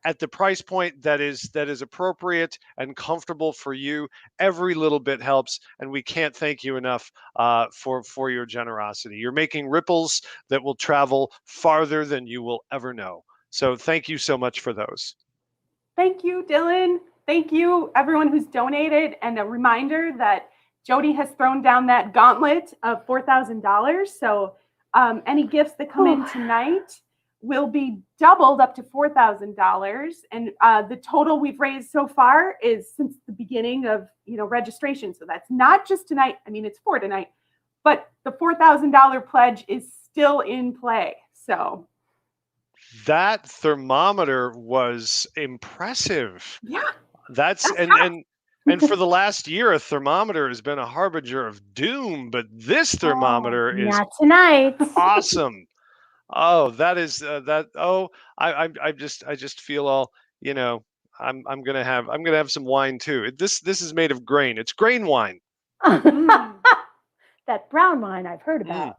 at the price point that is appropriate and comfortable for you. Every little bit helps, and we can't thank you enough for your generosity. You're making ripples that will travel farther than you will ever know. So thank you so much for those. Thank you, Dylan. Thank you, everyone who's donated. And a reminder that Jody has thrown down that gauntlet of $4,000. So any gifts that come in tonight will be doubled up to $4,000. And the total we've raised so far is since the beginning of registration. So that's not just tonight. I mean, it's for tonight, but the $4,000 pledge is still in play. So that thermometer was impressive. Yeah. That's and for the last year, a thermometer has been a harbinger of doom, but this thermometer is not tonight. Awesome. Oh, that is that. Oh, I just feel all, I'm gonna have some wine too. This is made of grain. It's grain wine. That brown wine I've heard about.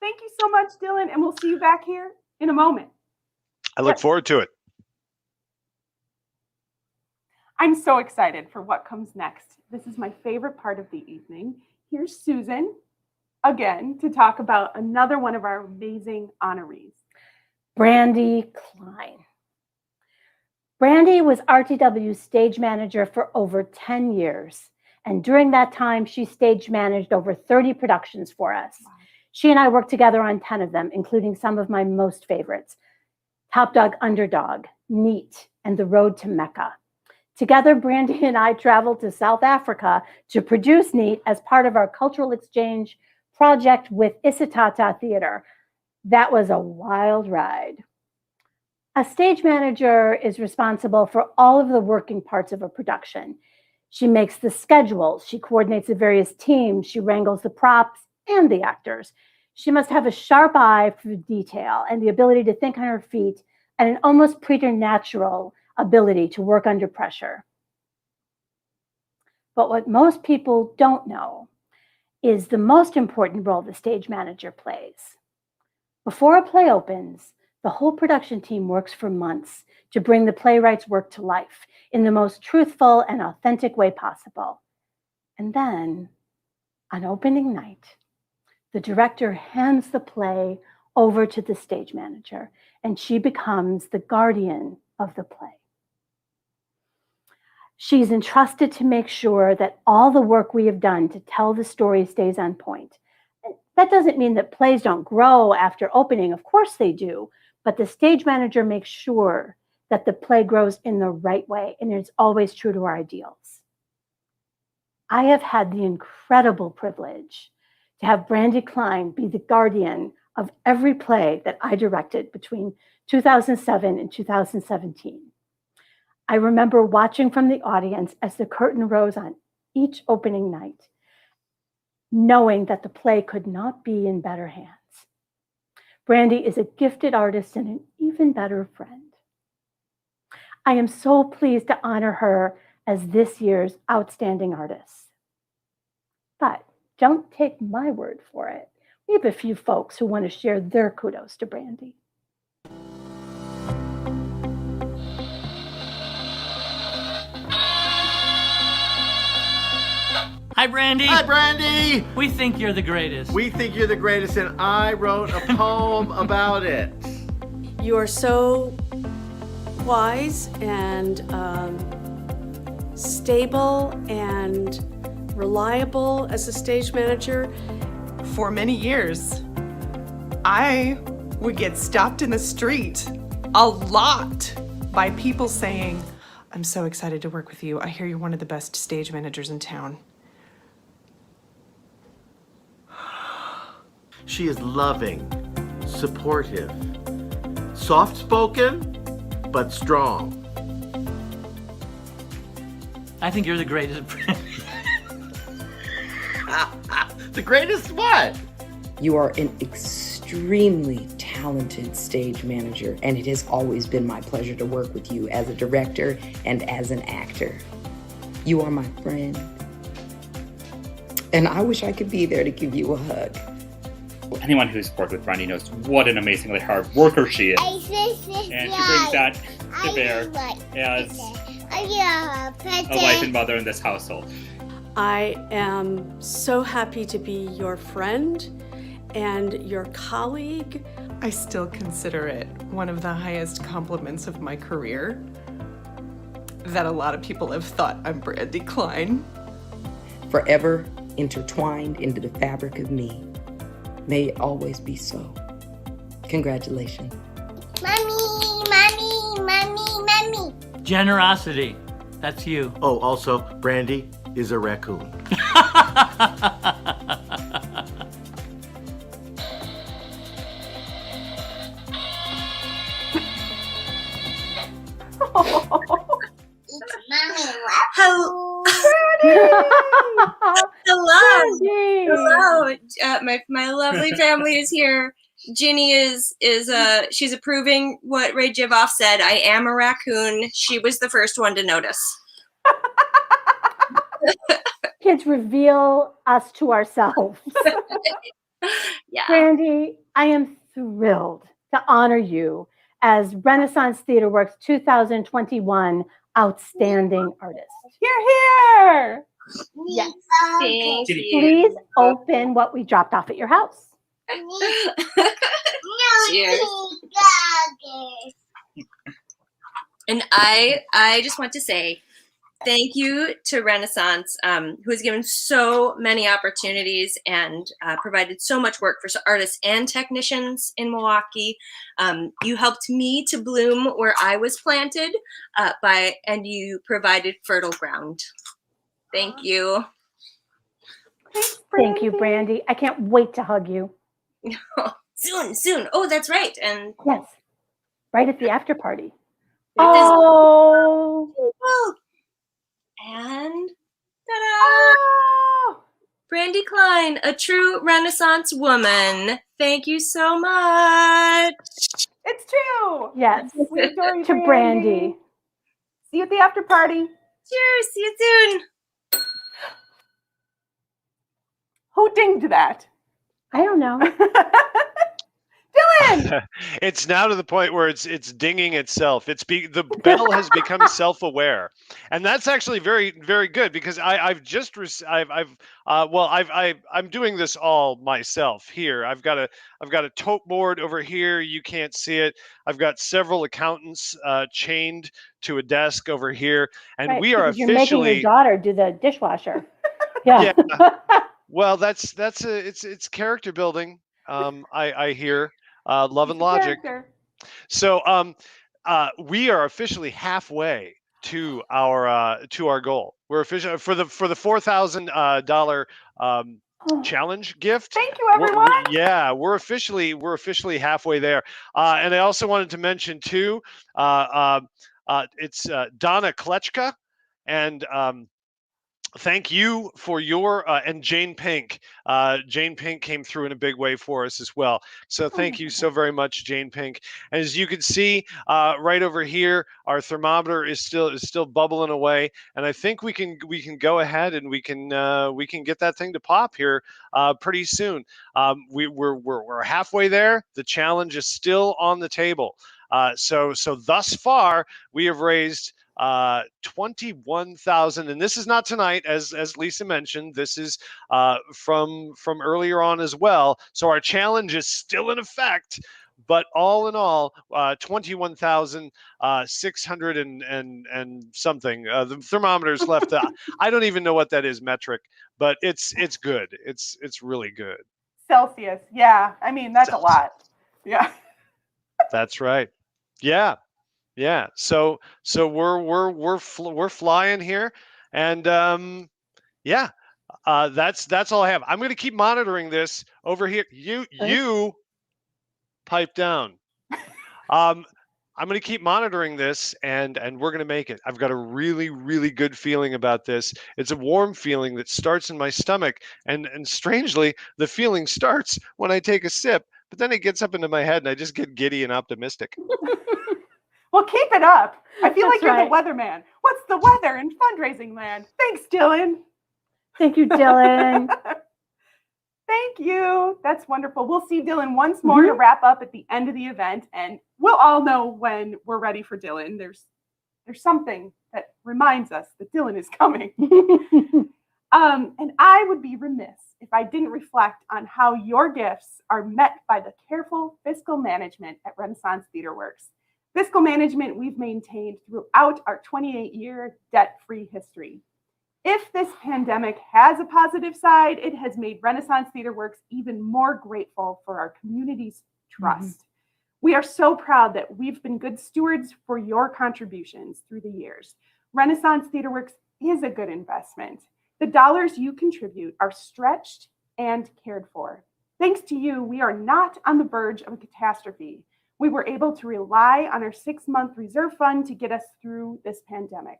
Thank you so much, Dylan, and we'll see you back here in a moment. I look forward to it. I'm so excited for what comes next. This is my favorite part of the evening. Here's Susan again to talk about another one of our amazing honorees. Brandy Kline. Brandy was RTW's stage manager for over 10 years. And during that time, she stage managed over 30 productions for us. Wow. She and I worked together on 10 of them, including some of my most favorites: Top Dog Underdog, Neat, and The Road to Mecca. Together, Brandy and I traveled to South Africa to produce Neat as part of our cultural exchange project with Isitata Theater. That was a wild ride. A stage manager is responsible for all of the working parts of a production. She makes the schedules, she coordinates the various teams, she wrangles the props and the actors. She must have a sharp eye for detail and the ability to think on her feet and an almost preternatural ability to work under pressure. But what most people don't know is the most important role the stage manager plays. Before a play opens, the whole production team works for months to bring the playwright's work to life in the most truthful and authentic way possible. And then, on opening night, the director hands the play over to the stage manager, and she becomes the guardian of the play. She's entrusted to make sure that all the work we have done to tell the story stays on point. That doesn't mean that plays don't grow after opening. Of course they do. But the stage manager makes sure that the play grows in the right way and is always true to our ideals. I have had the incredible privilege to have Brandy Kline be the guardian of every play that I directed between 2007 and 2017. I remember watching from the audience as the curtain rose on each opening night, knowing that the play could not be in better hands. Brandy is a gifted artist and an even better friend. I am so pleased to honor her as this year's outstanding artist. But don't take my word for it. We have a few folks who want to share their kudos to Brandy. Hi, Brandy. Hi, Brandy. We think you're the greatest. We think you're the greatest, and I wrote a poem about it. You are so wise and stable and reliable as a stage manager. For many years, I would get stopped in the street a lot by people saying, "I'm so excited to work with you. I hear you're one of the best stage managers in town." She is loving, supportive, soft-spoken, but strong. I think you're the greatest. The greatest what? You are an extremely talented stage manager, and it has always been my pleasure to work with you as a director and as an actor. You are my friend, and I wish I could be there to give you a hug. Anyone who's worked with Brandy knows what an amazingly hard worker she is. And she brings that to bear as a wife and mother in this household. I am so happy to be your friend and your colleague. I still consider it one of the highest compliments of my career that a lot of people have thought I'm Brandy Kline. Forever intertwined into the fabric of me. May it always be so. Congratulations. Mommy. Generosity. That's you. Oh, also, Brandy is a raccoon. Hello. My lovely family is here. Ginny she's approving what Ray Jivoff said. I am a raccoon. She was the first one to notice. Kids reveal us to ourselves. Yeah. Brandy, I am thrilled to honor you as Renaissance Theater Works 2021 Outstanding Artist. Here! Yes. Thank you. Please open what we dropped off at your house. Cheers. And I just want to say Thank you to Renaissance, who has given so many opportunities and provided so much work for artists and technicians in Milwaukee. You helped me to bloom where I was planted, and you provided fertile ground. Thank you. Thank you, Brandy. I can't wait to hug you. Soon. Oh, that's right. And yes, right at the after party. Oh. And ta-da! Brandy Kline, a true Renaissance woman. Thank you so much. It's true. Yes. Sweet story, To Brandy. See you at the after party. Cheers. See you soon. Who dinged that? I don't know. Dylan! It's now to the point where it's dinging itself. The bell has become self-aware, and that's actually very, very good because I'm doing this all myself here. I've got a tote board over here. You can't see it. I've got several accountants chained to a desk over here, and Right, we are because you're making your officially. daughter do the dishwasher. Yeah. Well, it's character building. I hear love and logic. Character. So we are officially halfway to our goal. We're officially for the $4,000 challenge gift. Thank you, everyone. We're officially halfway there. And I also wanted to mention too, it's Donna Klechka and. Thank you for your and Jane Pink. Jane Pink came through in a big way for us as well. So thank you so very much, Jane Pink. As you can see right over here, our thermometer is still bubbling away, and I think we can go ahead and we can get that thing to pop here pretty soon. We're halfway there. The challenge is still on the table. So thus far we have raised 21,000, and this is not tonight, as Lisa mentioned. This is from earlier on as well. So our challenge is still in effect, but all in all, 21,600 and something. The thermometer's left. I don't even know what that is metric, but it's good. It's really good. Celsius. Yeah, I mean that's a lot. Yeah. That's right. Yeah. Yeah, so we're flying here, and that's all I have. I'm going to keep monitoring this over here. You pipe down. I'm going to keep monitoring this, and we're going to make it. I've got a really, really good feeling about this. It's a warm feeling that starts in my stomach, and strangely, the feeling starts when I take a sip, but then it gets up into my head, and I just get giddy and optimistic. Well, keep it up. I feel like you're right. the weatherman. What's the weather in fundraising land? Thanks, Dylan. Thank you, Dylan. Thank you. That's wonderful. We'll see Dylan once more to wrap up at the end of the event, and we'll all know when we're ready for Dylan. There's something that reminds us that Dylan is coming. And I would be remiss if I didn't reflect on how your gifts are met by the careful fiscal management at Renaissance Theater Works. Fiscal management we've maintained throughout our 28-year debt-free history. If this pandemic has a positive side, it has made Renaissance Theater Works even more grateful for our community's trust. We are so proud that we've been good stewards for your contributions through the years. Renaissance Theater Works is a good investment. The dollars you contribute are stretched and cared for. Thanks to you, we are not on the verge of a catastrophe. We were able to rely on our 6-month reserve fund to get us through this pandemic.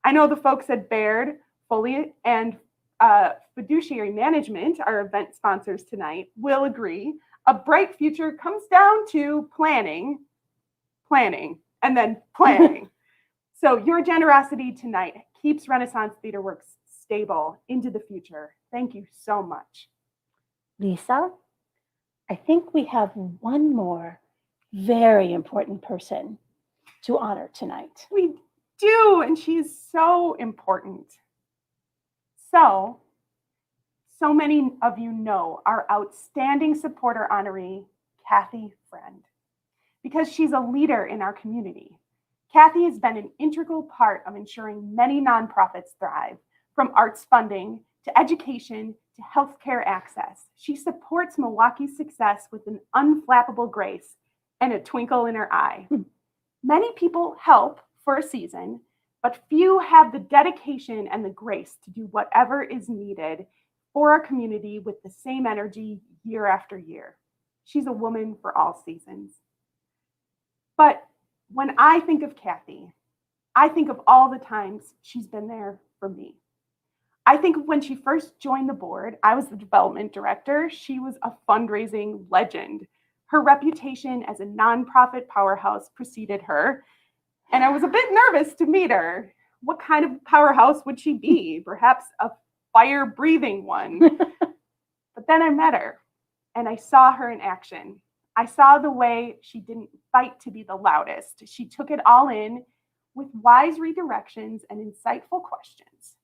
I know the folks at Baird, Foley, and Fiduciary Management, our event sponsors tonight, will agree. A bright future comes down to planning, and then planning. So your generosity tonight keeps Renaissance Theater Works stable into the future. Thank you so much. Lisa, I think we have one more very important person to honor tonight. We do, and she's so important. So many of you know our outstanding supporter honoree, Kathy Friend, because she's a leader in our community. Kathy has been an integral part of ensuring many nonprofits thrive, from arts funding to education to healthcare access. She supports Milwaukee's success with an unflappable grace and a twinkle in her eye. Many people help for a season, but few have the dedication and the grace to do whatever is needed for our community with the same energy year after year. She's a woman for all seasons. But when I think of Kathy, I think of all the times she's been there for me. I think of when she first joined the board, I was the development director. She was a fundraising legend. Her reputation as a nonprofit powerhouse preceded her, and I was a bit nervous to meet her. What kind of powerhouse would she be? Perhaps a fire-breathing one. But then I met her, and I saw her in action. I saw the way she didn't fight to be the loudest. She took it all in with wise redirections and insightful questions.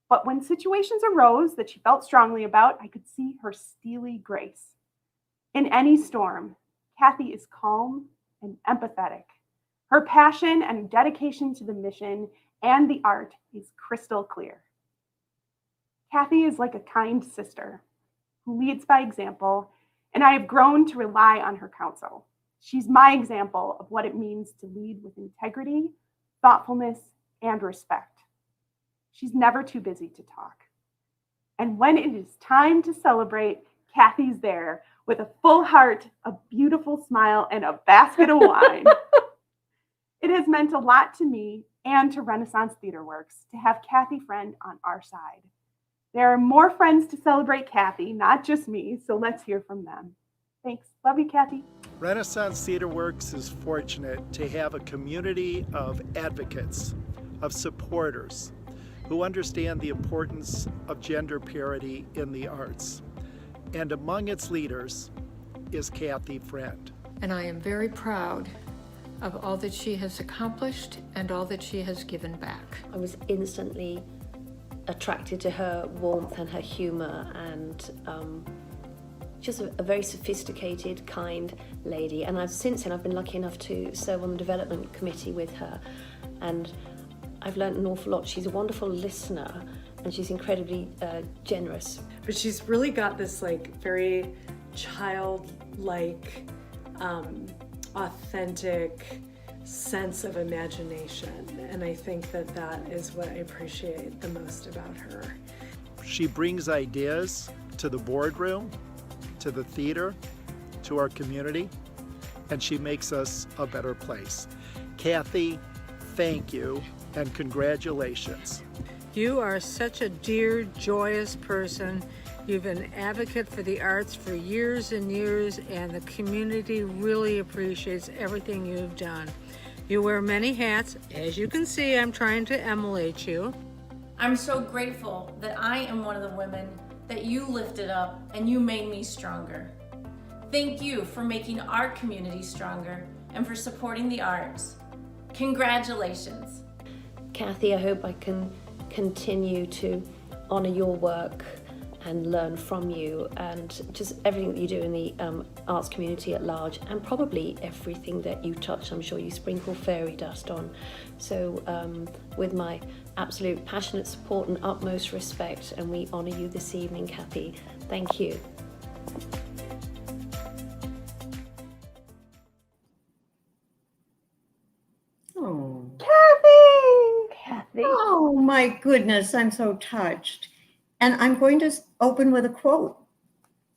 But when situations arose that she felt strongly about, I could see her steely grace. In any storm, Kathy is calm and empathetic. Her passion and dedication to the mission and the art is crystal clear. Kathy is like a kind sister who leads by example, and I have grown to rely on her counsel. She's my example of what it means to lead with integrity, thoughtfulness, and respect. She's never too busy to talk. And when it is time to celebrate, Kathy's there with a full heart, a beautiful smile, and a basket of wine. It has meant a lot to me and to Renaissance Theater Works to have Kathy Friend on our side. There are more friends to celebrate Kathy, not just me, so let's hear from them. Thanks. Love you, Kathy. Renaissance Theater Works is fortunate to have a community of advocates, of supporters, who understand the importance of gender parity in the arts. And among its leaders is Kathy Friend. And I am very proud of all that she has accomplished and all that she has given back. I was instantly attracted to her warmth and her humor, and just a very sophisticated, kind lady. And since then I've been lucky enough to serve on the development committee with her, and I've learned an awful lot. She's a wonderful listener, and she's incredibly generous. But she's really got this very childlike, authentic sense of imagination. And I think that is what I appreciate the most about her. She brings ideas to the boardroom, to the theater, to our community, and she makes us a better place. Kathy, thank you and congratulations. You are such a dear, joyous person. You've been an advocate for the arts for years and years, and the community really appreciates everything you've done. You wear many hats. As you can see, I'm trying to emulate you. I'm so grateful that I am one of the women that you lifted up and you made me stronger. Thank you for making our community stronger and for supporting the arts. Congratulations. Kathy, I hope I can continue to honor your work and learn from you, and just everything that you do in the arts community at large, and probably everything that you touch, I'm sure you sprinkle fairy dust on. So with my absolute passionate support and utmost respect, and we honor you this evening, Kathy. Thank you. Oh, Kathy. Oh my goodness, I'm so touched. And I'm going to open with a quote.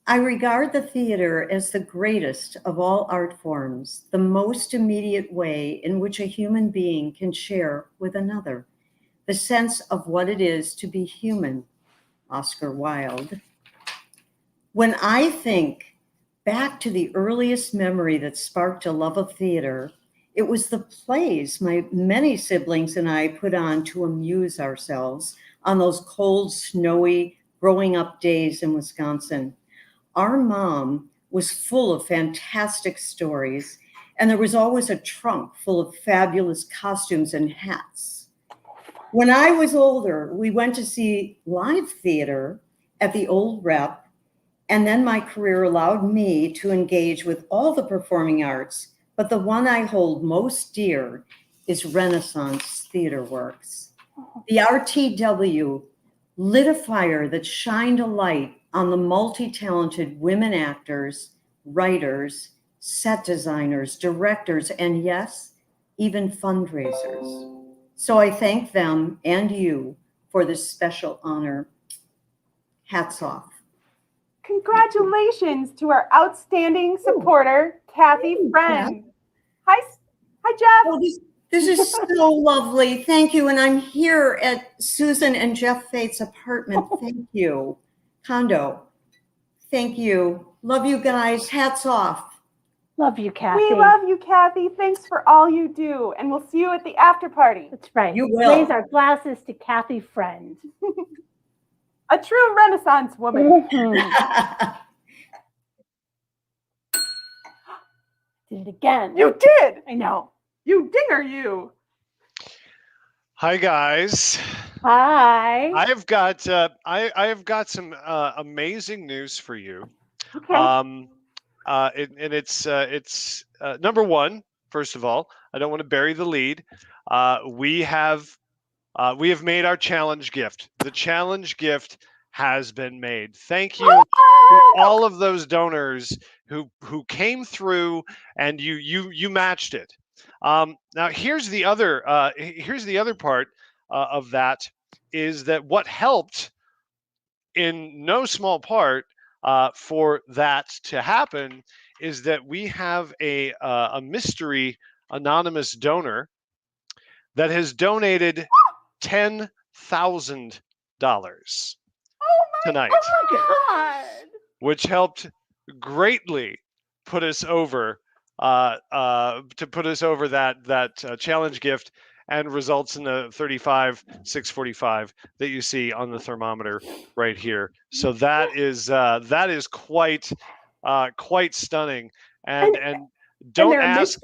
I regard the theater as the greatest of all art forms, the most immediate way in which a human being can share with another the sense of what it is to be human. Oscar Wilde. When I think back to the earliest memory that sparked a love of theater, it was the plays my many siblings and I put on to amuse ourselves on those cold, snowy, growing up days in Wisconsin. Our mom was full of fantastic stories, and there was always a trunk full of fabulous costumes and hats. When I was older, we went to see live theater at the Old Rep, and then my career allowed me to engage with all the performing arts, but the one I hold most dear is Renaissance Theater Works. The RTW lit a fire that shined a light on the multi-talented women actors, writers, set designers, directors, and yes, even fundraisers. So I thank them and you for this special honor. Hats off. Congratulations to our outstanding supporter, Kathy Friend. Hi, Jeff. Oh, this is so lovely. Thank you. And I'm here at Susan and Jeff Fate's apartment. Thank you. Condo. Thank you. Love you guys. Hats off. Love you, Kathy. We love you, Kathy. Thanks for all you do. And we'll see you at the after party. That's right. You will. Raise our glasses to Kathy Friend. A true Renaissance woman. Did it again. You did. I know. You dinger, you. Hi, guys. Hi. I have got I have got some amazing news for you. Okay. It's number one. First of all, I don't want to bury the lead. We have made our challenge gift. The challenge gift has been made. Thank you to all of those donors who came through and you matched it. Now here's the other part of that is that what helped in no small part for that to happen is that we have a mystery anonymous donor that has donated $10,000 tonight, which helped greatly put us over that challenge gift, and results in the 35,645 that you see on the thermometer right here. So that is quite stunning, and don't ask.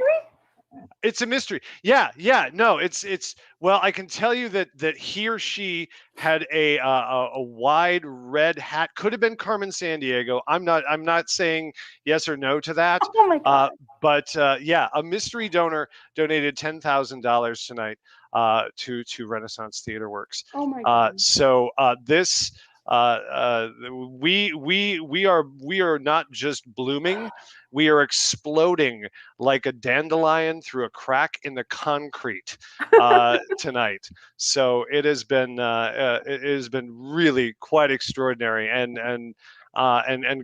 It's a mystery. Yeah. No, it's well, I can tell you that he or she had a wide red hat. Could have been Carmen Sandiego. I'm not saying yes or no to that. Oh my God. But yeah, a mystery donor donated $10,000 tonight to Renaissance Theater Works. Oh my God. So this we are not just blooming, we are exploding like a dandelion through a crack in the concrete tonight. So it has been really quite extraordinary and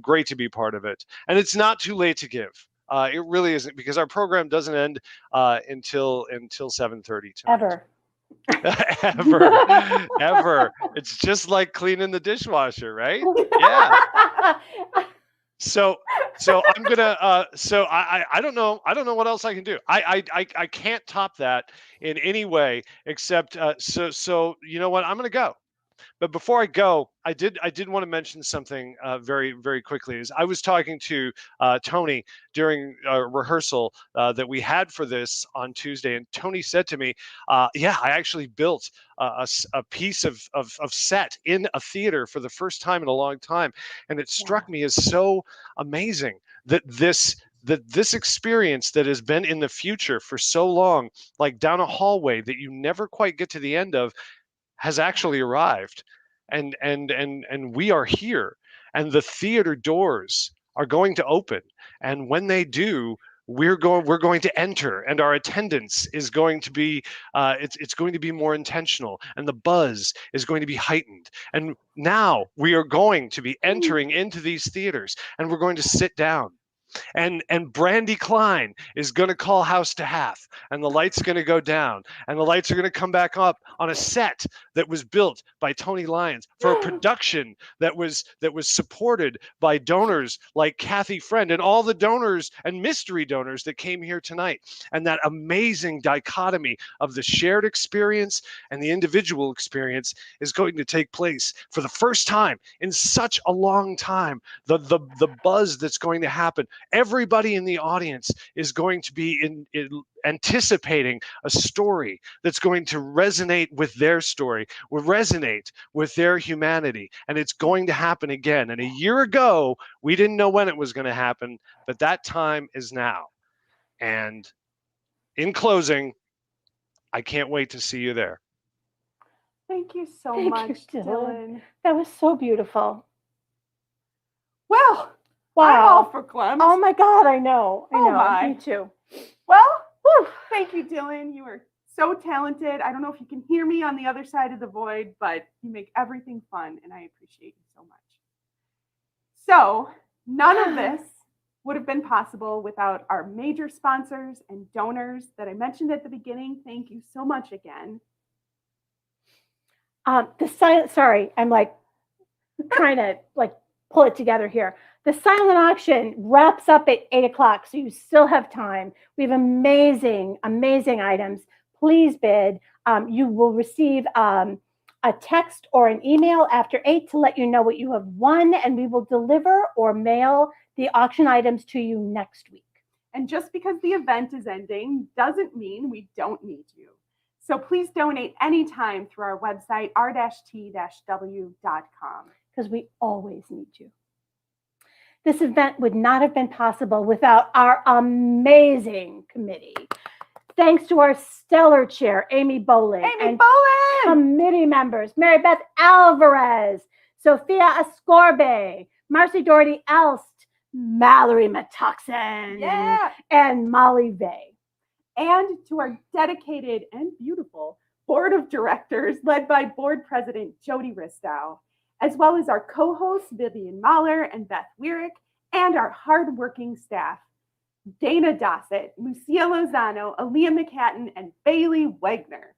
great to be part of it. And it's not too late to give. It really isn't, because our program doesn't end until 7:30 tonight. Ever. It's just like cleaning the dishwasher, right? Yeah. So I'm gonna I don't know what else I can do. I can't top that in any way except so you know what, I'm gonna go. But before I go, I did want to mention something very, very quickly. Is I was talking to Tony during rehearsal that we had for this on Tuesday, and Tony said to me, "Yeah, I actually built a piece of set in a theater for the first time in a long time," and it struck me as so amazing that this experience that has been in the future for so long, like down a hallway that you never quite get to the end of, has actually arrived, and we are here, and the theater doors are going to open, and when they do, we're going to enter, and our attendance is going to be it's going to be more intentional, and the buzz is going to be heightened, and now we are going to be entering into these theaters, and we're going to sit down. And Brandy Kline is going to call house to half, and the light's going to go down, and the lights are going to come back up on a set that was built by Tony Lyons for a production that was supported by donors like Kathy Friend and all the donors and mystery donors that came here tonight. And that amazing dichotomy of the shared experience and the individual experience is going to take place for the first time in such a long time. The buzz that's going to happen. Everybody in the audience is going to be in anticipating a story that's going to resonate with their story, will resonate with their humanity, and it's going to happen again. And a year ago, we didn't know when it was going to happen, but that time is now. And in closing, I can't wait to see you there. Thank you so Thank much, you, Dylan. That was so beautiful. Well, Wow. I'm all for Clem. Oh my God, I know. Oh my. Me too. Well, thank you, Dylan. You are so talented. I don't know if you can hear me on the other side of the void, but you make everything fun, and I appreciate you so much. So, none of this would have been possible without our major sponsors and donors that I mentioned at the beginning. Thank you so much again. Sorry, I'm like trying to pull it together here. The silent auction wraps up at 8 o'clock, so you still have time. We have amazing items. Please bid. You will receive a text or an email after 8 to let you know what you have won, and we will deliver or mail the auction items to you next week. And just because the event is ending doesn't mean we don't need you. So please donate anytime through our website, r-t-w.com. Because we always need you. This event would not have been possible without our amazing committee. Thanks to our stellar chair, Amy Bowling. Committee members, Mary Beth Alvarez, Sophia Escorbe, Marcy Doherty Elst, Mallory Matuxen, and Molly Vay. And to our dedicated and beautiful board of directors led by board president Jody Ristow, as well as our co-hosts Vivian Mahler and Beth Weirick, and our hardworking staff, Dana Dossett, Lucia Lozano, Aaliyah McHatton, and Bailey Wegner.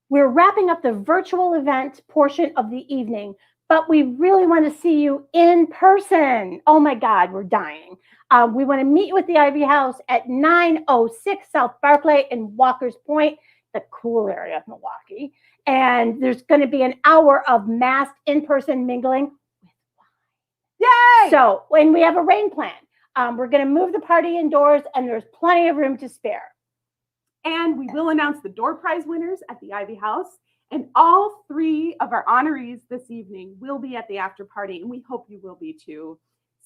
We're wrapping up the virtual event portion of the evening, but we really want to see you in person. Oh my God, we're dying. We want to meet you at the Ivy House at 906 South Barclay in Walker's Point, the cool area of Milwaukee. And there's going to be an hour of masked in-person mingling with wine. Yay! So when we have a rain plan, we're going to move the party indoors, and there's plenty of room to spare. And we will announce the door prize winners at the Ivy House. And all 3 of our honorees this evening will be at the after party, and we hope you will be too.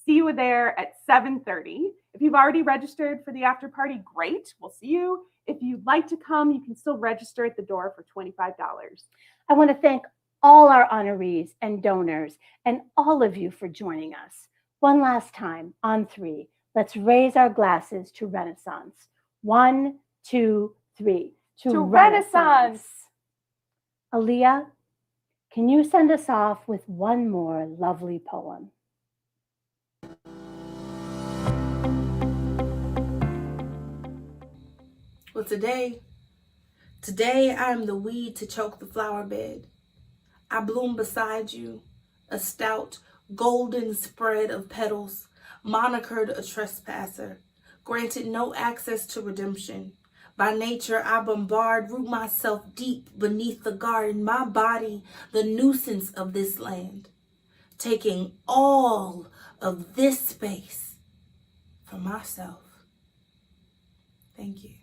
See you there at 7:30. If you've already registered for the after party, great. We'll see you. If you'd like to come, you can still register at the door for $25. I want to thank all our honorees and donors and all of you for joining us. One last time on 3, let's raise our glasses to Renaissance. 1, 2, 3. To Renaissance. Aaliyah, can you send us off with one more lovely poem? Well, today I am the weed to choke the flower bed. I bloom beside you, a stout, golden spread of petals, monikered a trespasser, granted no access to redemption. By nature, I bombard, root myself deep beneath the garden, my body, the nuisance of this land, taking all of this space for myself. Thank you.